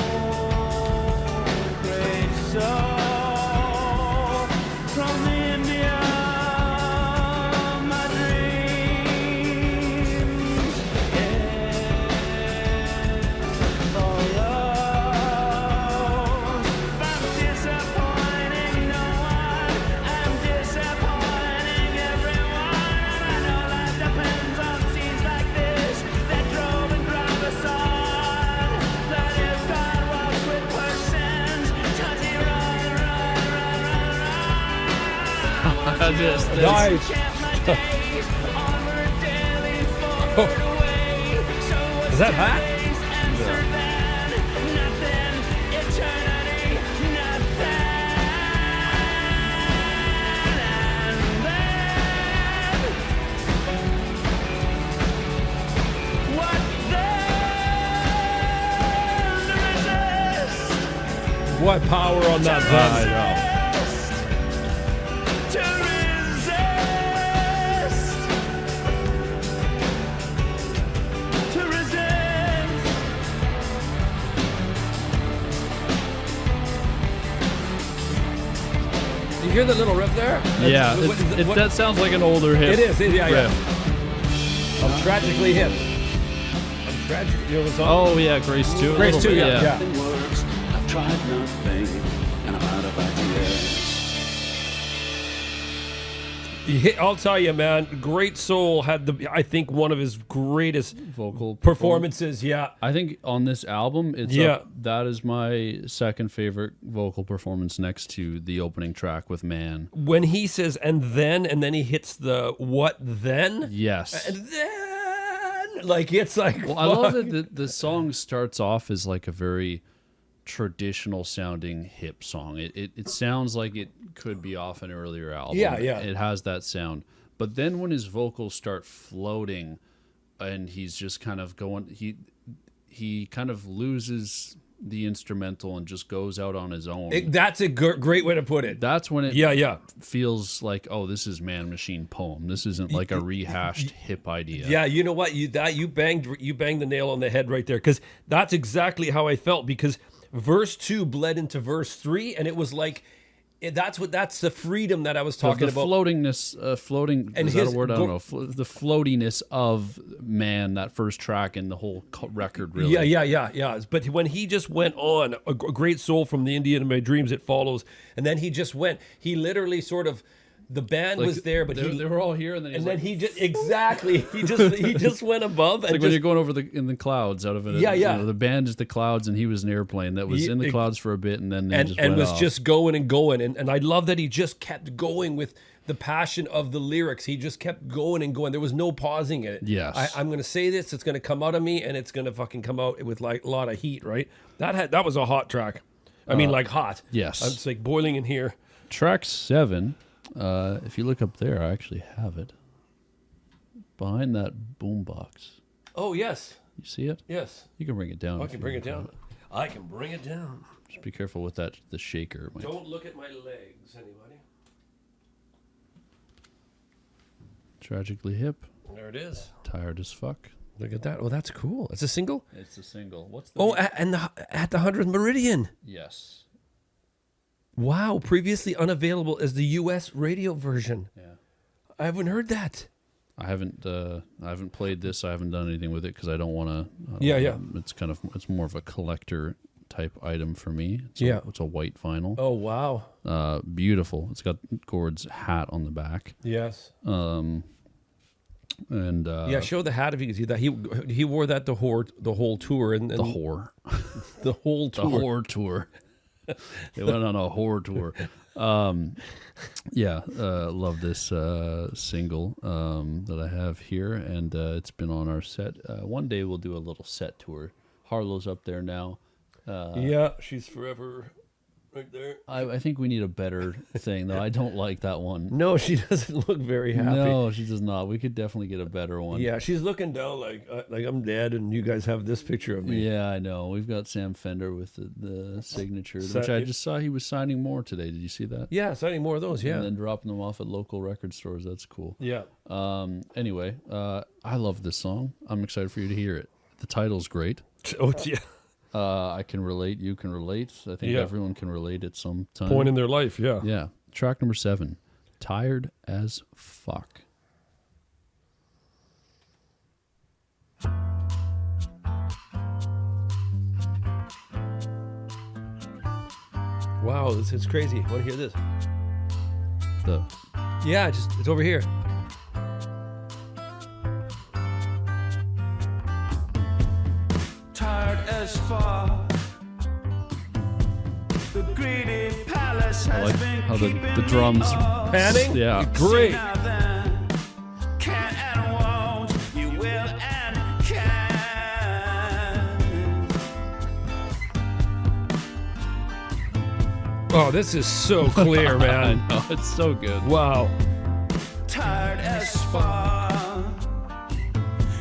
Oh, great soul from India, my dreams. I'm disappointing no one. I'm disappointing everyone. I know life depends on scenes like this that drove and drive us on. But if God walks with persons, does he run, run, run, run, run? Nice. Count my days, onward daily, forward away. So what's Is that hot? today's answer then? Nothing, eternity, nothing. And then, what then? Resist. What power on that I button. know. To resist. hear the little riff there? Yeah, that sounds like an older hit. It is. Yeah. riff. I'm tragically hip. I'm tragically. You know the song? Oh yeah, Grace too. Grace too. Yeah. Nothing works. I've tried nothing, and I'm out of ideas. I'll tell you, man. Great Soul had I think one of his greatest Vocal performances. Yeah. I think on this album, it's that is my second favorite vocal performance next to the opening track with Man. When he says and then he hits the what then? Yes. And then like it's like. Well, I love that the song starts off as like a very traditional sounding hip song. It sounds like it could be off an earlier album. Yeah. It has that sound. But then when his vocals start floating and he's just kind of going, he kind of loses the instrumental and just goes out on his own. That's a great way to put it. That's when it feels like, oh, this is Man Machine Poem. This isn't like a rehashed hip idea. Yeah, you know what? You banged the nail on the head right there, because that's exactly how I felt, because verse 2 bled into verse 3, and it was like that's the freedom that I was talking about. Floating, and is that a word? I don't know. The floatiness of Man, that first track and the whole record, really. Yeah. But when he just went on, a great soul from the Indian in my dreams, it follows, and then he just went. He literally sort of. The band was there, but they were all here, and then he just he just went above. It's like when you're going over in the clouds out of it. Yeah. You know, the band is the clouds, and he was an airplane that was in the clouds for a bit, and then just going and going. And I love that he just kept going with the passion of the lyrics. He just kept going and going. There was no pausing in it. Yes, I'm going to say this. It's going to come out of me, and it's going to fucking come out with like a lot of heat. Right? That was a hot track. I mean, like hot. Yes, it's like boiling in here. Track 7. If you look up there, I actually have it behind that boombox. Oh yes, you see it? Yes. You can bring it down. I can bring it down. I can bring it down. Just be careful with the shaker. Don't look at my legs, anybody. Tragically Hip. There it is. Tired as fuck. Look at that. Oh, that's cool. It's a single? It's a single. What's the at the 100th Meridian. Yes. Wow, previously unavailable as the U.S. radio version. Yeah. I haven't heard that. I haven't played this. I haven't done anything with it because I don't want to. Yeah. It's more of a collector type item for me. It's a white vinyl. Oh wow. Beautiful. It's got Gord's hat on the back. Yes. And show the hat if you can see that. He wore that the whole tour and the whore. The whole tour. The whore tour. They went on a whore tour. Love this single that I have here, and it's been on our set. One day we'll do a little set tour. Harlow's up there now. She's forever right there. I think we need a better thing, though. I don't like that one. No, she doesn't look very happy. No, she does not. We could definitely get a better one. Yeah, she's looking down like I'm dead, and you guys have this picture of me. Yeah, I know. We've got Sam Fender with the signature, which I just saw he was signing more today. Did you see that? Yeah, signing more of those, yeah. And then dropping them off at local record stores. That's cool. Yeah. Anyway, I love this song. I'm excited for you to hear it. The title's great. Oh, yeah. I can relate. You can relate. I think everyone can relate at some time. Point in their life, yeah. Yeah. Track number 7, Tired as Fuck. Wow, this is crazy. Want to hear this? It's over here. Tired as fuck. The greedy palace I has like been how keeping the drums panning. Yeah, great. Can and won't, you will and can. Oh, this is so clear, man. I know, it's so good. Wow. Tired as fuck.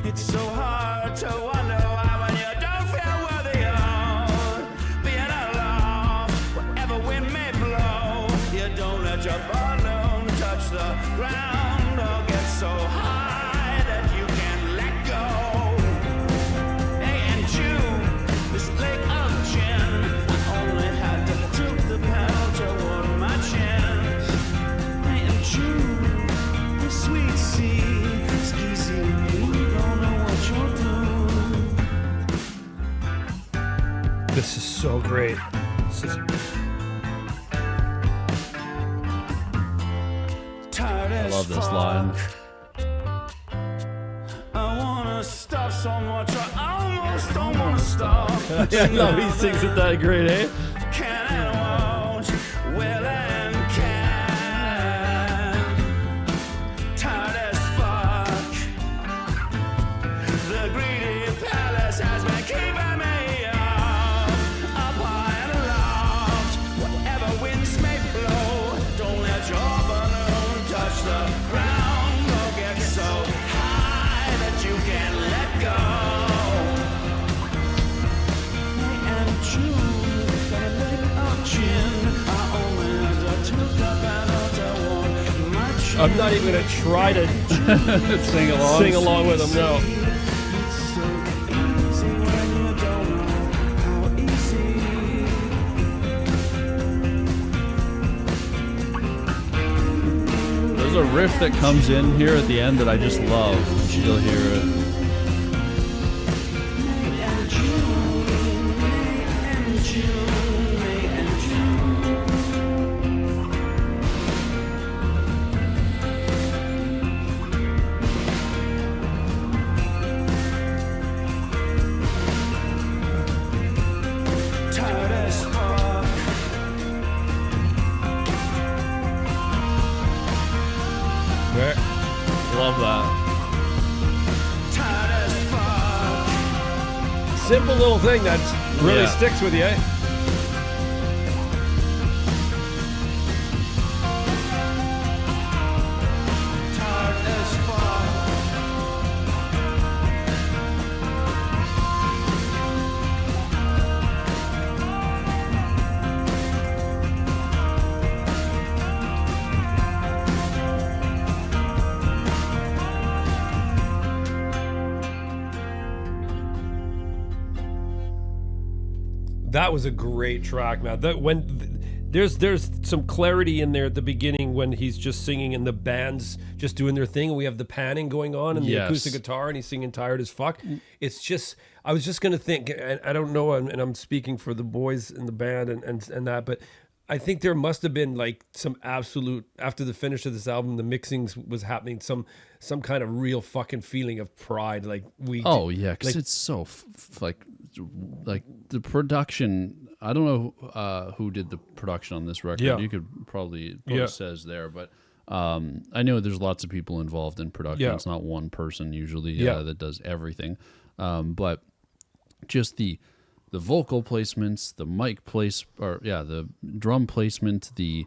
It's so hard to wonder why when you don't feel worthy of being alone. Whatever wind may blow, you don't let your balloon touch the ground or get so high that you can't let go. Hey, and June, this lake of gin, I only had to droop the pedal to warm my chin. so great. This is I love this line. I wanna stop so much, I almost don't wanna stop. yeah, no, he sings it that great, eh? Can and won't, will and can. Tired as fuck. The greedy palace has been keeping me up high and aloft. Whatever winds may blow, don't let your balloon touch the ground. Don't get so high that you can't let go. May and June, gotta lick our chin. I only have to tilt up and out I want my chin. I'm not even gonna try to Sing along. sing along with him now. It's so easy when you don't know how easy. There's a riff that comes in here at the end that I just love. You'll hear it. May and June, May and June, May and June. Tired as fuck. Love that. Tired as fuck. Simple little thing that really Yeah. sticks with you, eh? Tired as fuck. That was a great track, man. That there's some clarity in there at the beginning when he's just singing and the band's just doing their thing and we have the panning going on and the Yes. acoustic guitar and he's singing tired as fuck. It's just I was just gonna think, and I don't know, and I'm speaking for the boys in the band and that, but I think there must have been like some absolute after the finish of this album, the mixings was happening, some kind of real fucking feeling of pride. Like Oh yeah, because like- it's so like the production. I don't know who did the production on this record. Yeah. You could probably put Yeah. it says there, but I know there's lots of people involved in production. Yeah. It's not one person usually Yeah. that does everything, but just the vocal placements, the mic place, or the drum placement, the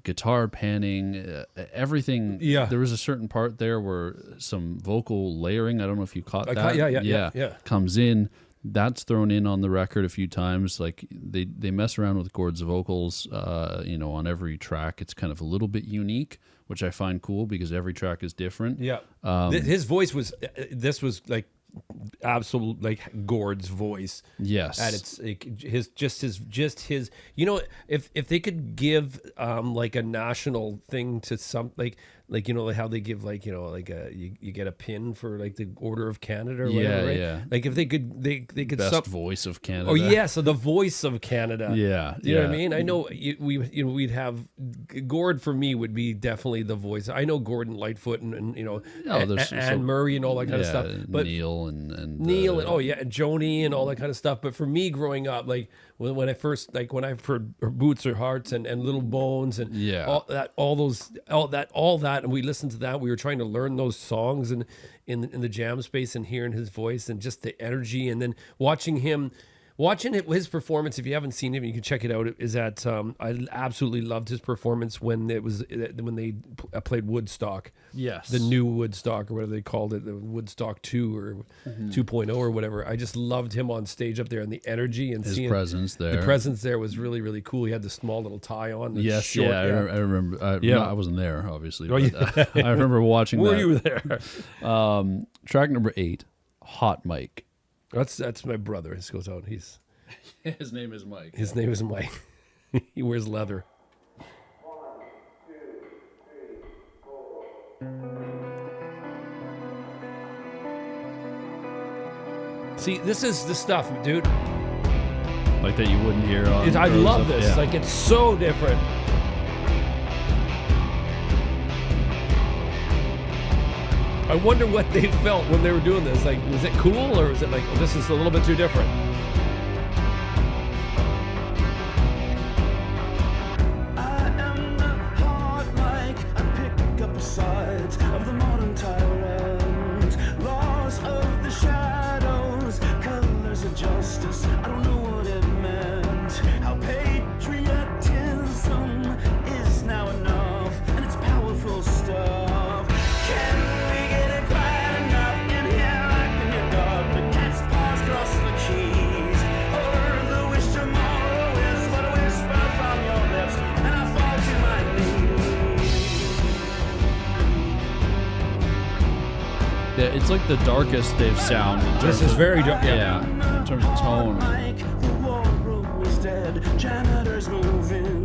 guitar panning, everything. Yeah. There was a certain part there where some vocal layering. I don't know if you caught that. caught- yeah. Comes in. That's thrown in on the record a few times. Like they mess around with Gord's vocals, on every track. It's kind of a little bit unique, which I find cool because every track is different. Yeah. His voice was, this was like absolute, like Gord's voice. Yes. And it's like his, if they could give like a national thing to some, like how they give you get a pin for like the Order of Canada or whatever, right? yeah. Like if they could, they could Best voice of Canada. Oh yeah, so the voice of Canada. Yeah, Do you know what I yeah. mean? I know we'd have Gord for me would be definitely the voice. I know Gordon Lightfoot and there's Anne Murray and all that kind of stuff. But Neil and Neil and and Joni and all that kind of stuff. But for me growing up, like when I first when I've heard Boots or Hearts and Little Bones and Yeah. all that, and we listened to that. We were trying to learn those songs and in the jam space and hearing his voice and just the energy, and then watching his performance. If you haven't seen him, you can check it out. Is at I absolutely loved his performance when they played Woodstock. Yes. The new Woodstock or whatever they called it, the Woodstock 2 or 2.0 or whatever. I just loved him on stage up there and the energy and his seeing presence there. The presence there was really, really cool. He had the small little tie on. the Yes, short, I remember. Yeah. I wasn't there, obviously. Oh, But, I remember watching Were that. you there? Track number 8, Hot Mike. That's my brother. This goes out. His name is Mike. His name is Mike. He wears leather. See, this is the stuff, dude. Like that you wouldn't hear on. I Girls love Up- this. yeah. Like, it's so different. I wonder what they felt when they were doing this. Like, was it cool, or was it like, oh, this is a little bit too different? I am the hard mic. I pick up sides of the modern tyrant. Laws of the shadows, colors of justice. I don't know what it meant. How patriotism is now enough, and it's powerful stuff. Can we get it quiet enough in here? I can hear God, the cat's paws cross the keys. Or the wish tomorrow is but a whisper from your lips, and I fall to my knees. Yeah, it's like the darkest they've sound. in This terms is of- very dark. Yeah, in terms of tone. Like the war room is dead, janitors moving,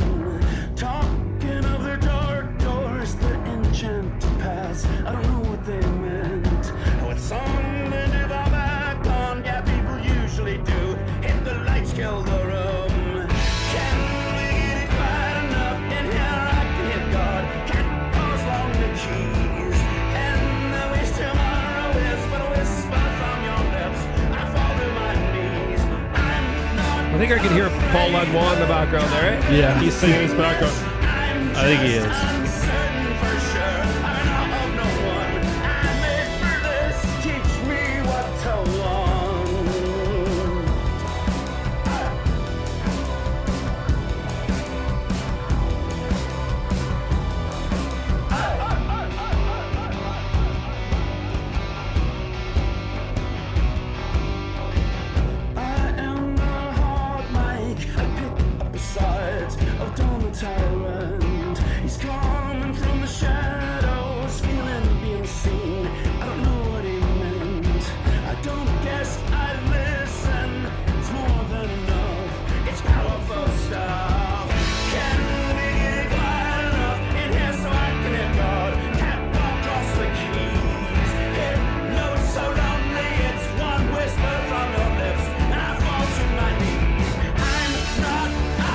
talking of their dark doors, their enchanted past. I don't know what they meant. What song they do fall back on? Yeah, people usually do. Hit the lights, kill the room. Can we get it quiet enough in here? I can hit God. Can't pause long the keys. And the wish tomorrow is but a whisper from your lips. I fall to my knees. I'm not. I think I can hear Paul Lanois in the background there, right? Yeah. He's singing his background. I think he is. Uncertain for sure. I'm not of no one. I'm made for this. Teach me what to want. I am the hard mic. I pick up the sides of Donna Tyrant. He's coming from the shadows, feeling being seen. I don't know what he meant. I don't guess I listen. It's more than enough. It's powerful stuff. Can we get it quiet enough in here so I can hit God? Tap across the keys. Hit notes so lonely. It's one whisper from your lips, and I fall to my knees. I'm not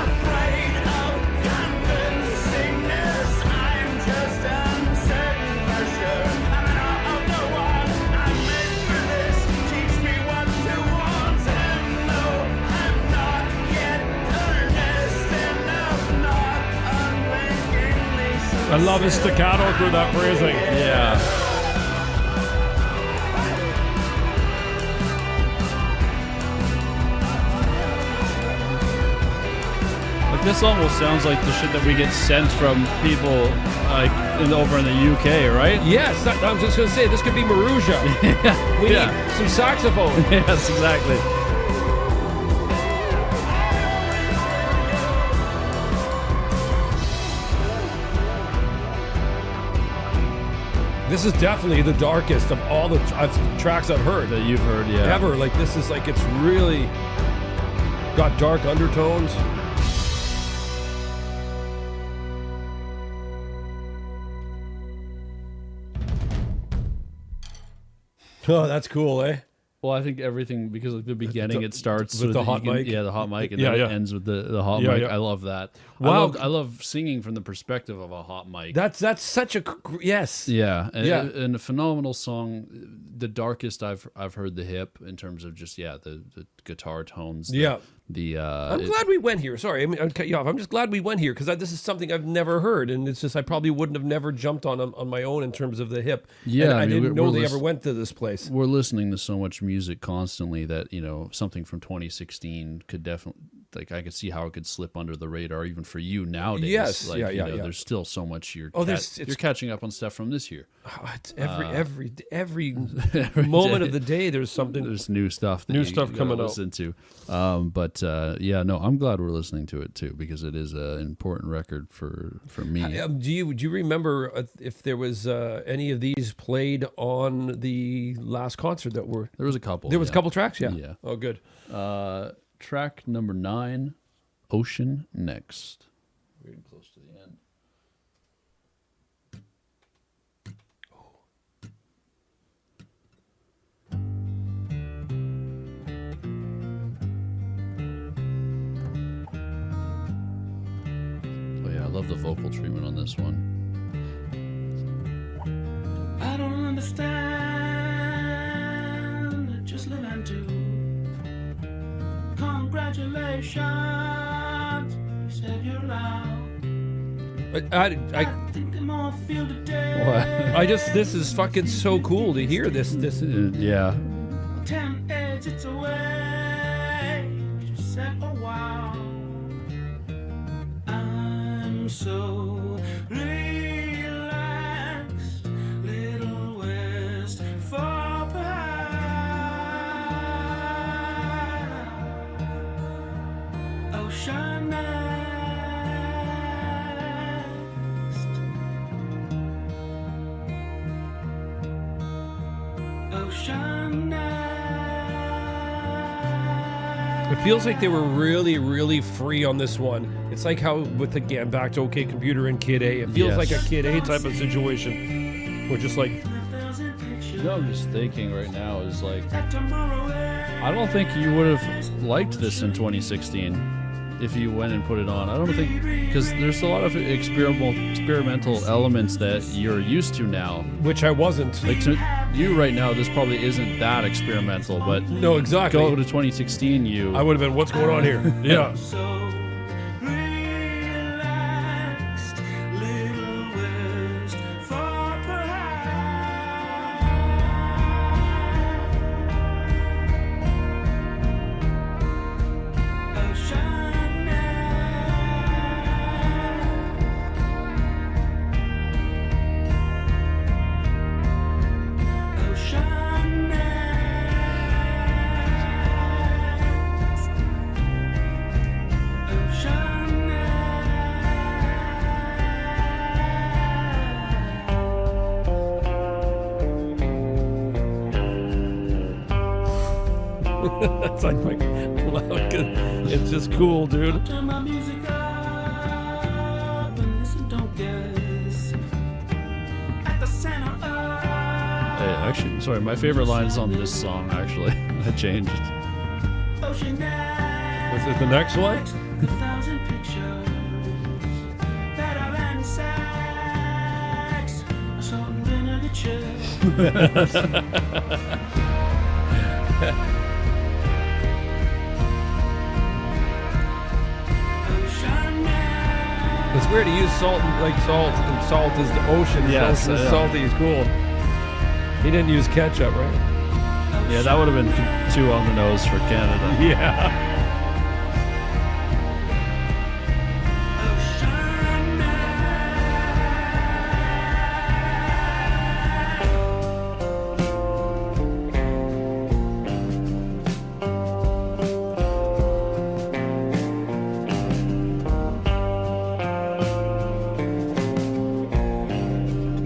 afraid of convincing this. I'm just uncertain for sure. I'm not of no one. I'm made for this. Teach me what to want. And no, I'm not yet earnest enough. Not unblinkingly I love his staccato through that phrasing. Yeah. Like this almost sounds like the shit that we get sent from people like over in the UK, right? Yes, I was just going to say, this could be Maruja. We Yeah. need some saxophone. Yes, exactly. This is definitely the darkest of all the tracks I've heard. That you've heard, yeah. Ever. Like, this is like, it's really got dark undertones. Oh, that's cool, eh? Well, I think everything, because at the beginning it starts with the hot mic. Yeah, the hot mic, and Yeah, then yeah. it ends with the hot Yeah, mic. yeah. I love that. Wow. I love singing from the perspective of a hot mic. That's such a yes. Yeah, and, Yeah. and a phenomenal song. The darkest I've heard the hip in terms of just the guitar tones. Yeah. I'm glad we went here. Sorry, I mean, I'll cut you off. I'm just glad we went here because this is something I've never heard, and it's just I probably wouldn't have never jumped on my own in terms of the hip. Yeah, and I I mean, didn't we're know they lis- ever went to this place. We're listening to so much music constantly that something from 2016 could definitely, like, I could see how it could slip under the radar even for you nowadays. Yes, like, yeah. There's still so much you're it's catching up on stuff from this year. Oh, it's every moment of the day. There's something. There's new stuff. New stuff gotta coming out. listen to. No, I'm glad we're listening to it too because it is an important record for me. Do you remember if there was any of these played on the last concert that were? There was a couple. There was a couple tracks. Yeah. Yeah. Oh, good. Track number 9, Ocean Next. We're getting close to the end. love the vocal treatment on this one. I don't understand. Just live and do. Congratulations. You said you're loud. I think I'm all feel today. this is fucking so cool to hear this. Yeah. 10 exits away. She said, oh wow. I'm so relaxed. Little West for perhaps. Ocean next. Ocean next. It feels like they were really, really free on this one. It's like how with again back to OK Computer and Kid A. It feels like a Kid A type of situation. We're just like, No, I'm just thinking right now is like, I don't think you would have liked this in 2016 if you went and put it on. I don't think, because there's a lot of experimental elements that you're used to now. which I wasn't. Like to you right now, this probably isn't that experimental, but No, exactly. go to 2016, you. I would have been, what's going on here? Yeah. So relaxed, Little West for perhaps. Ocean next. Ocean next. Ocean It's like, it's just cool, dude. Turn my music up and listen, don't guess. At the center of Hey, actually, sorry, my favorite line is on this song, actually. I changed. ocean next. Is it the next one? 1,000 pictures better than sex. Salt and vinegar chips. Ocean next. It's weird to use salt and salt is the ocean. Yes, Salt is yeah. salty is cool. He didn't use ketchup, right? Yeah, that would have been too on the nose for Canada. Yeah. Ocean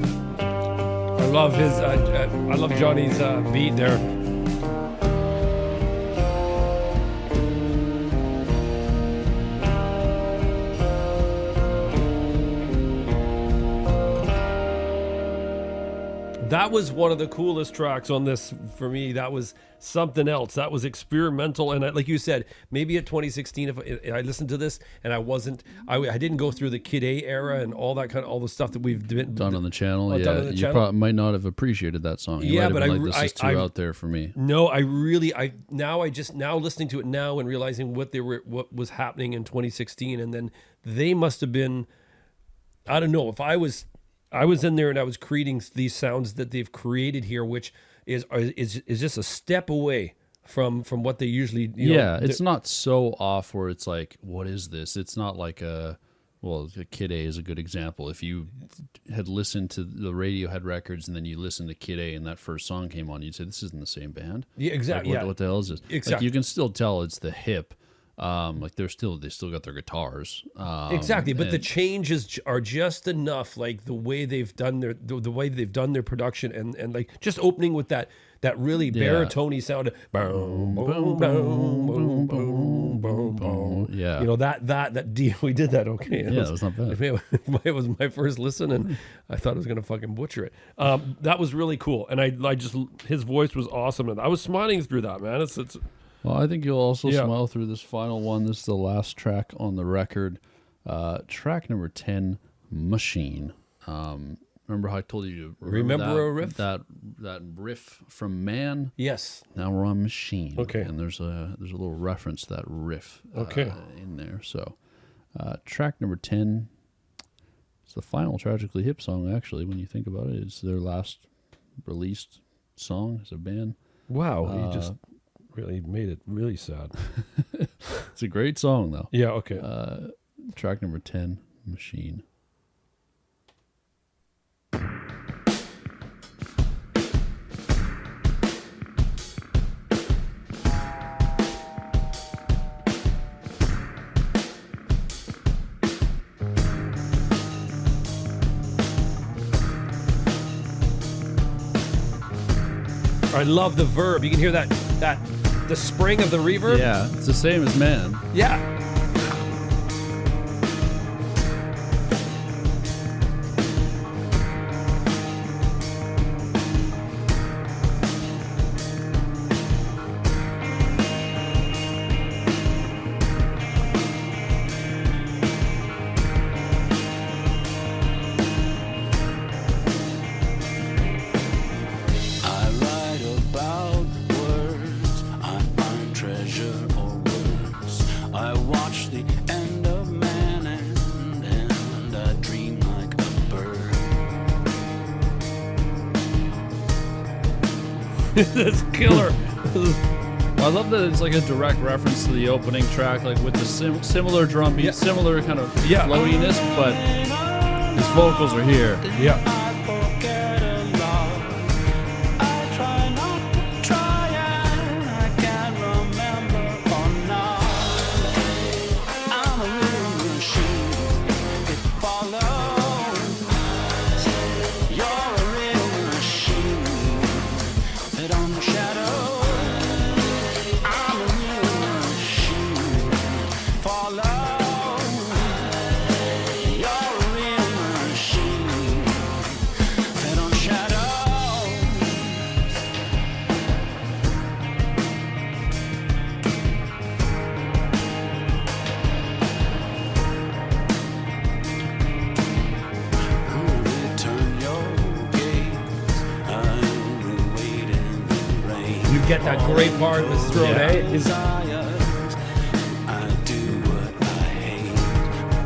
I love his. I love Johnny's beat there. That was one of the coolest tracks on this for me. That was something else. That was experimental, and like you said, maybe at 2016, if I listened to this and I didn't go through the Kid A era and all that all the stuff that we've Done on the channel, done yeah. on the You channel. might not have appreciated that song. You Yeah, might have but been I- like, this is too I- out there for me. No, I now listening to it now and realizing what was happening in 2016, and then they must have been, I don't know, if I was in there and I was creating these sounds that they've created here, which is just a step away from what they usually It's not so off where it's like, what is this? It's not like Kid A is a good example. If you had listened to the Radiohead records and then you listened to Kid A and that first song came on, you'd say, this isn't the same band. Yeah, exactly. Like, what the hell is this? Exactly. Like, you can still tell it's the hip. Like they still got their guitars. Exactly, but the and- changes are just enough, like the way they've done their production and like just opening with that really baritone sound. Boom, boom, boom, boom, boom, boom, boom. Yeah. You know that deal. We did that okay. Yeah, it was not bad. It was my first listen, and I thought I was gonna fucking butcher it. That was really cool, and I just his voice was awesome, and I was smiling through that, man. It's Well, I think you'll also Yeah. smile through this final one. This is the last track on the record. Track number 10, Machine. Remember how I told you to Remember a riff? That riff from Man. Yes. Now we're on Machine. Okay. And there's a little reference to that riff in there. So track number 10. It's the final Tragically Hip song, actually, when you think about it. It's their last released song as a band. Wow, you just really made it really sad. It's a great song, though. Yeah, okay. Track number 10, Machine. I love the verb. You can hear that the spring of the reverb. Yeah, it's the same as Man. Yeah. I write about words, I find treasure or words. I watch the end of man and I dream like a bird. That's killer. I love that it's like a direct reference to the opening track, like with the similar drum beat, similar kind of floatiness, but his vocals are here. Yeah. I forget a lot. I try not to try and I can't remember or not. I'm a real machine. It follows. You're a real machine. It on the shadow. I'm a real machine. Follow. You're a real machine. Fed on shadows. Return your gaze. I will wait in the rain. You get that great part in this throat, eh? Is Desires, I do what I hate.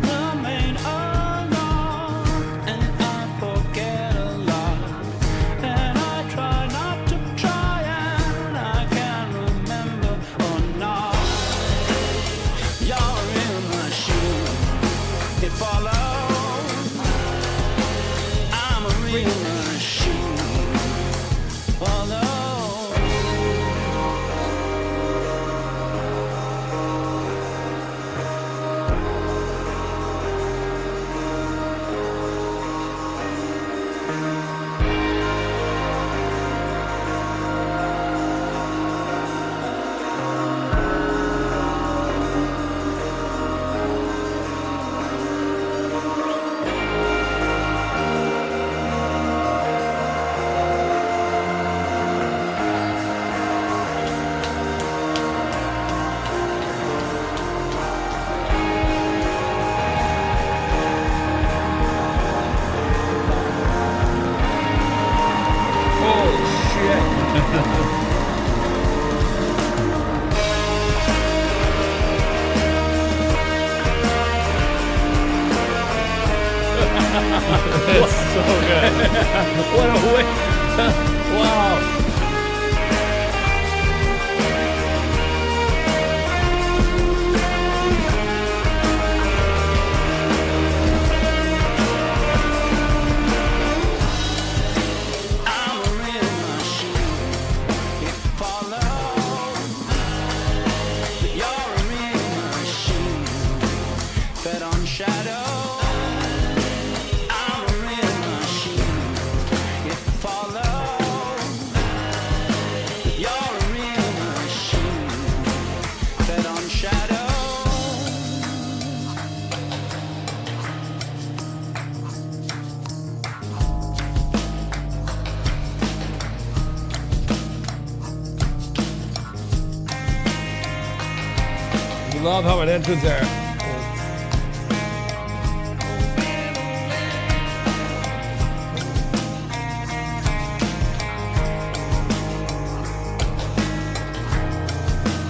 Remain alone, and I forget a lot. And I try not to try, and I can't remember or not. You're a real machine. It follows. I'm a real machine. Follow. holy shit. It's so good. What a way. Wow. I'm a real machine. It follows. You're a real machine. Fed on shadow. I'm a real machine. It follows. You're a real machine. Fed on shadow. You love how it enters there.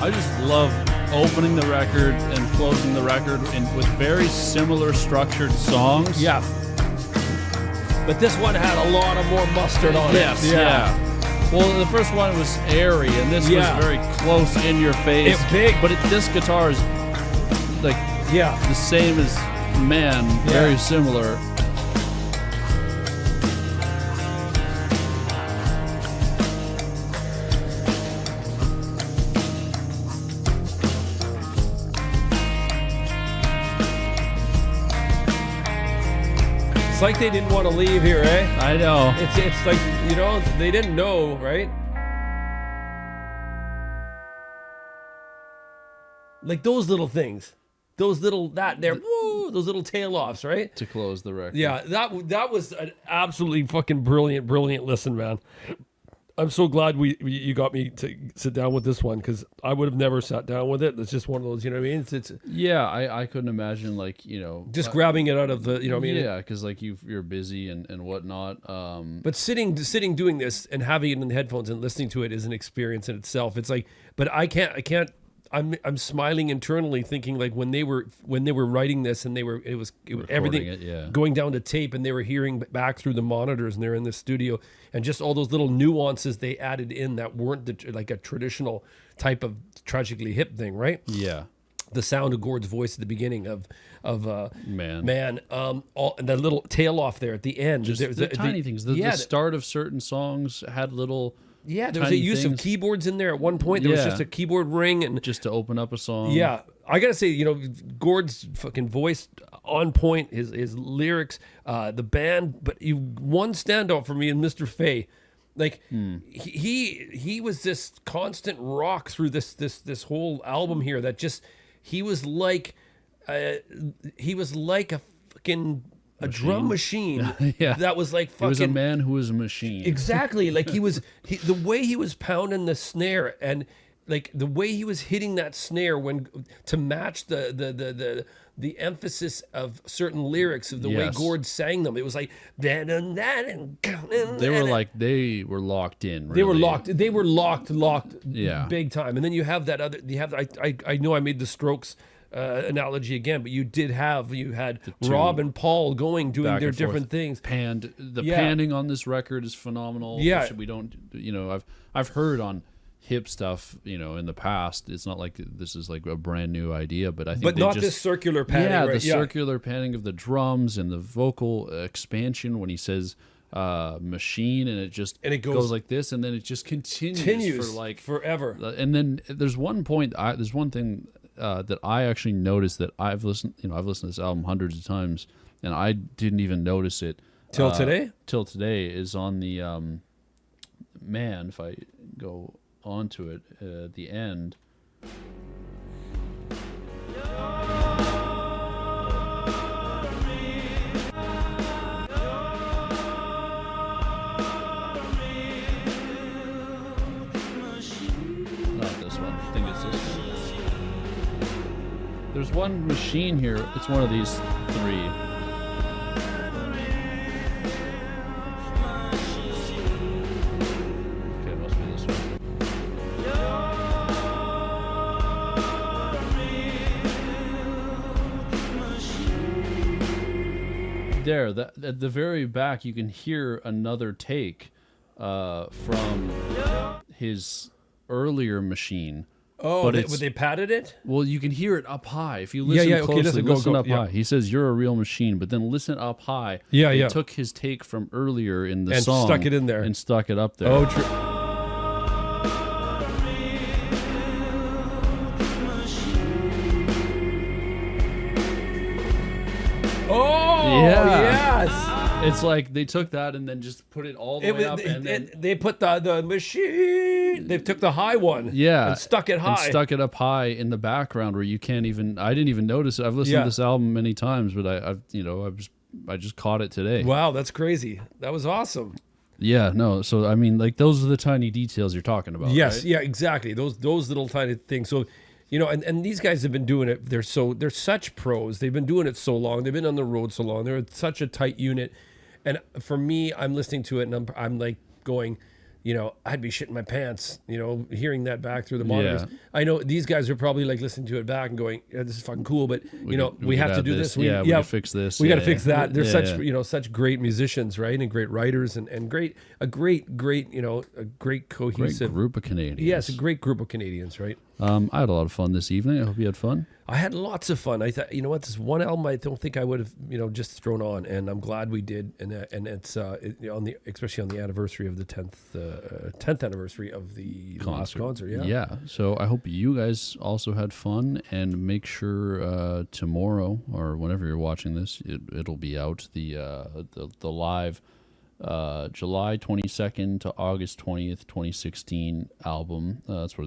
I just love opening the record and closing the record with very similar structured songs. Yeah. But this one had a lot of more mustard on Yes, it. yeah. Well, the first one was airy, and this was very close in your face. It's big. But this guitar is like the same as Man, very similar. It's like they didn't want to leave here, eh? I know. It's like, you know, they didn't know, right? Like those little things. Those little those little tail offs, right? To close the record. Yeah, that was an absolutely fucking brilliant listen, man. I'm so glad you got me to sit down with this one, because I would have never sat down with it. It's just one of those, you know what I mean? It's yeah, I couldn't imagine, like, you know, just grabbing it out of the, you know what I mean? Yeah, because like you're busy and whatnot. But sitting doing this and having it in the headphones and listening to it is an experience in itself. It's like, but I can't. I'm smiling internally, thinking like when they were writing this and it was everything going down to tape, and they were hearing back through the monitors, and they're in the studio, and just all those little nuances they added in that weren't like a traditional type of Tragically Hip thing, right? Yeah. The sound of Gord's voice at the beginning of Man, all, and that little tail off there at the end. just the tiny things. The start of certain songs had little. Yeah, there was a use of keyboards in there at one point. There was just a keyboard ring, and just to open up a song. Yeah, I gotta say, you know, Gord's fucking voice on point. His lyrics, the band. But one standout for me is Mr. Fay. Like he was this constant rock through this whole album here. That just he was like a fucking. A drum machine that was like fucking... He was a man who was a machine. Exactly. Like the way he was pounding the snare, and like the way he was hitting that snare to match the emphasis of certain lyrics of the way Gord sang them. It was like... They were locked in. Really. They were locked Yeah. big time. And then you have that other... I know I made the Strokes... analogy again, but you had Rob and Paul doing their different things. Panning on this record is phenomenal. Yeah, we don't, you know, I've heard on hip stuff, you know, in the past. It's not like this is like a brand new idea, but I think this circular panning. Yeah, right? the circular panning of the drums and the vocal expansion when he says machine, and it goes like this, and then it just continues for like forever. And then there's one thing that I actually noticed that I've listened to this album hundreds of times, and I didn't even notice it till today. Till today is on the Man. If I go onto it at the end. Not this one. I think it's this one. There's one machine here. It's one of these three. Okay, it must be this one. There, at the very back, you can hear another take from his earlier machine. Oh, but they padded it? Well, you can hear it up high. If you listen closely, listen up high. He says, "You're a real machine," but then listen up high. They took his take from earlier in the song. And stuck it in there. And stuck it up there. Oh, true. Oh, yes. It's like they took that and then just put it all the way up, and then they put the machine. They took the high one, and stuck it high, and stuck it up high in the background where you can't even. I didn't even notice it. I've listened to this album many times, but I just caught it today. Wow, that's crazy. That was awesome. Yeah, no. So I mean, like those are the tiny details you're talking about. Yes, right? yeah, exactly. Those little tiny things. So. You know, and these guys have been doing it. They're such pros. They've been doing it so long. They've been on the road so long. They're such a tight unit. And for me, I'm listening to it and I'm like going, you know, I'd be shitting my pants, you know, hearing that back through the monitors. Yeah. I know these guys are probably like listening to it back and going, yeah, this is fucking cool, but you know, we could have to add do this. We could fix this. We got to fix that. They're Yeah, such, you know, such great musicians, right? And great writers and great, you know, a great Great cohesive group of Canadians. Yes, a great group of Canadians, right? I had a lot of fun this evening. I hope you had fun. I had lots of fun. I thought, you know what, this one album I don't think I would have, you know, just thrown on, and I'm glad we did. And it's on the, especially on the anniversary of the 10th anniversary of the last concert. Yeah. So I hope you guys also had fun, and make sure tomorrow or whenever you're watching this, it'll be out the live July 22nd to August 20th, 2016 album. That's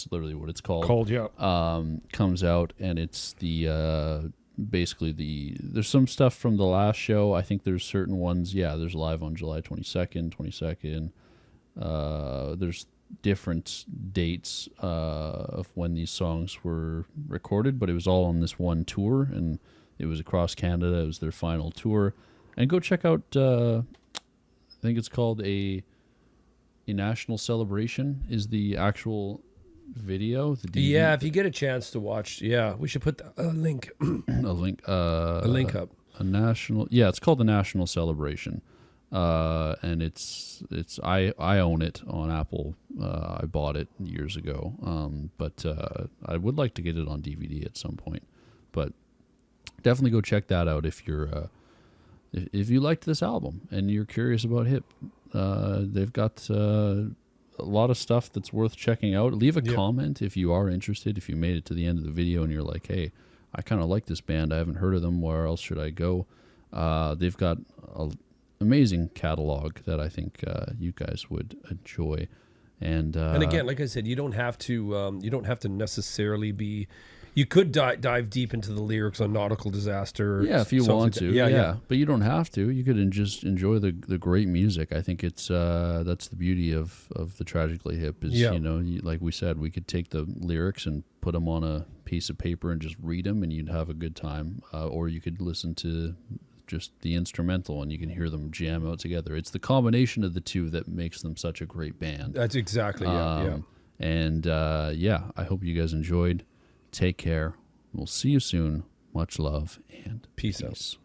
literally what it's called. Comes out, and it's the basically there's some stuff from the last show. I think there's certain ones. Yeah, there's live on July 22nd. There's different dates of when these songs were recorded, but it was all on this one tour, and it was across Canada. It was their final tour. And go check out I think it's called a National Celebration is the actual video. The DVD. Yeah, if you get a chance to watch, we should put a link. a link up. A national, it's called the National Celebration, and it's I own it on Apple. I bought it years ago, but I would like to get it on DVD at some point. But definitely go check that out if you're if you liked this album and you're curious about Hip. They've got a lot of stuff that's worth checking out. Leave a comment if you are interested. If you made it to the end of the video and you're like, hey, I kind of like this band, I haven't heard of them, where else should I go? They've got an amazing catalog that I think you guys would enjoy. And again, like I said, you don't have to necessarily be. You could dive deep into the lyrics on Nautical Disaster. Yeah, if you want to. Yeah. But you don't have to. You could just enjoy the great music. I think it's that's the beauty of the Tragically Hip is, you know, like we said, we could take the lyrics and put them on a piece of paper and just read them, and you'd have a good time. Or you could listen to just the instrumental and you can hear them jam out together. It's the combination of the two that makes them such a great band. That's exactly, And I hope you guys enjoyed. Take care. We'll see you soon. Much love and peace out.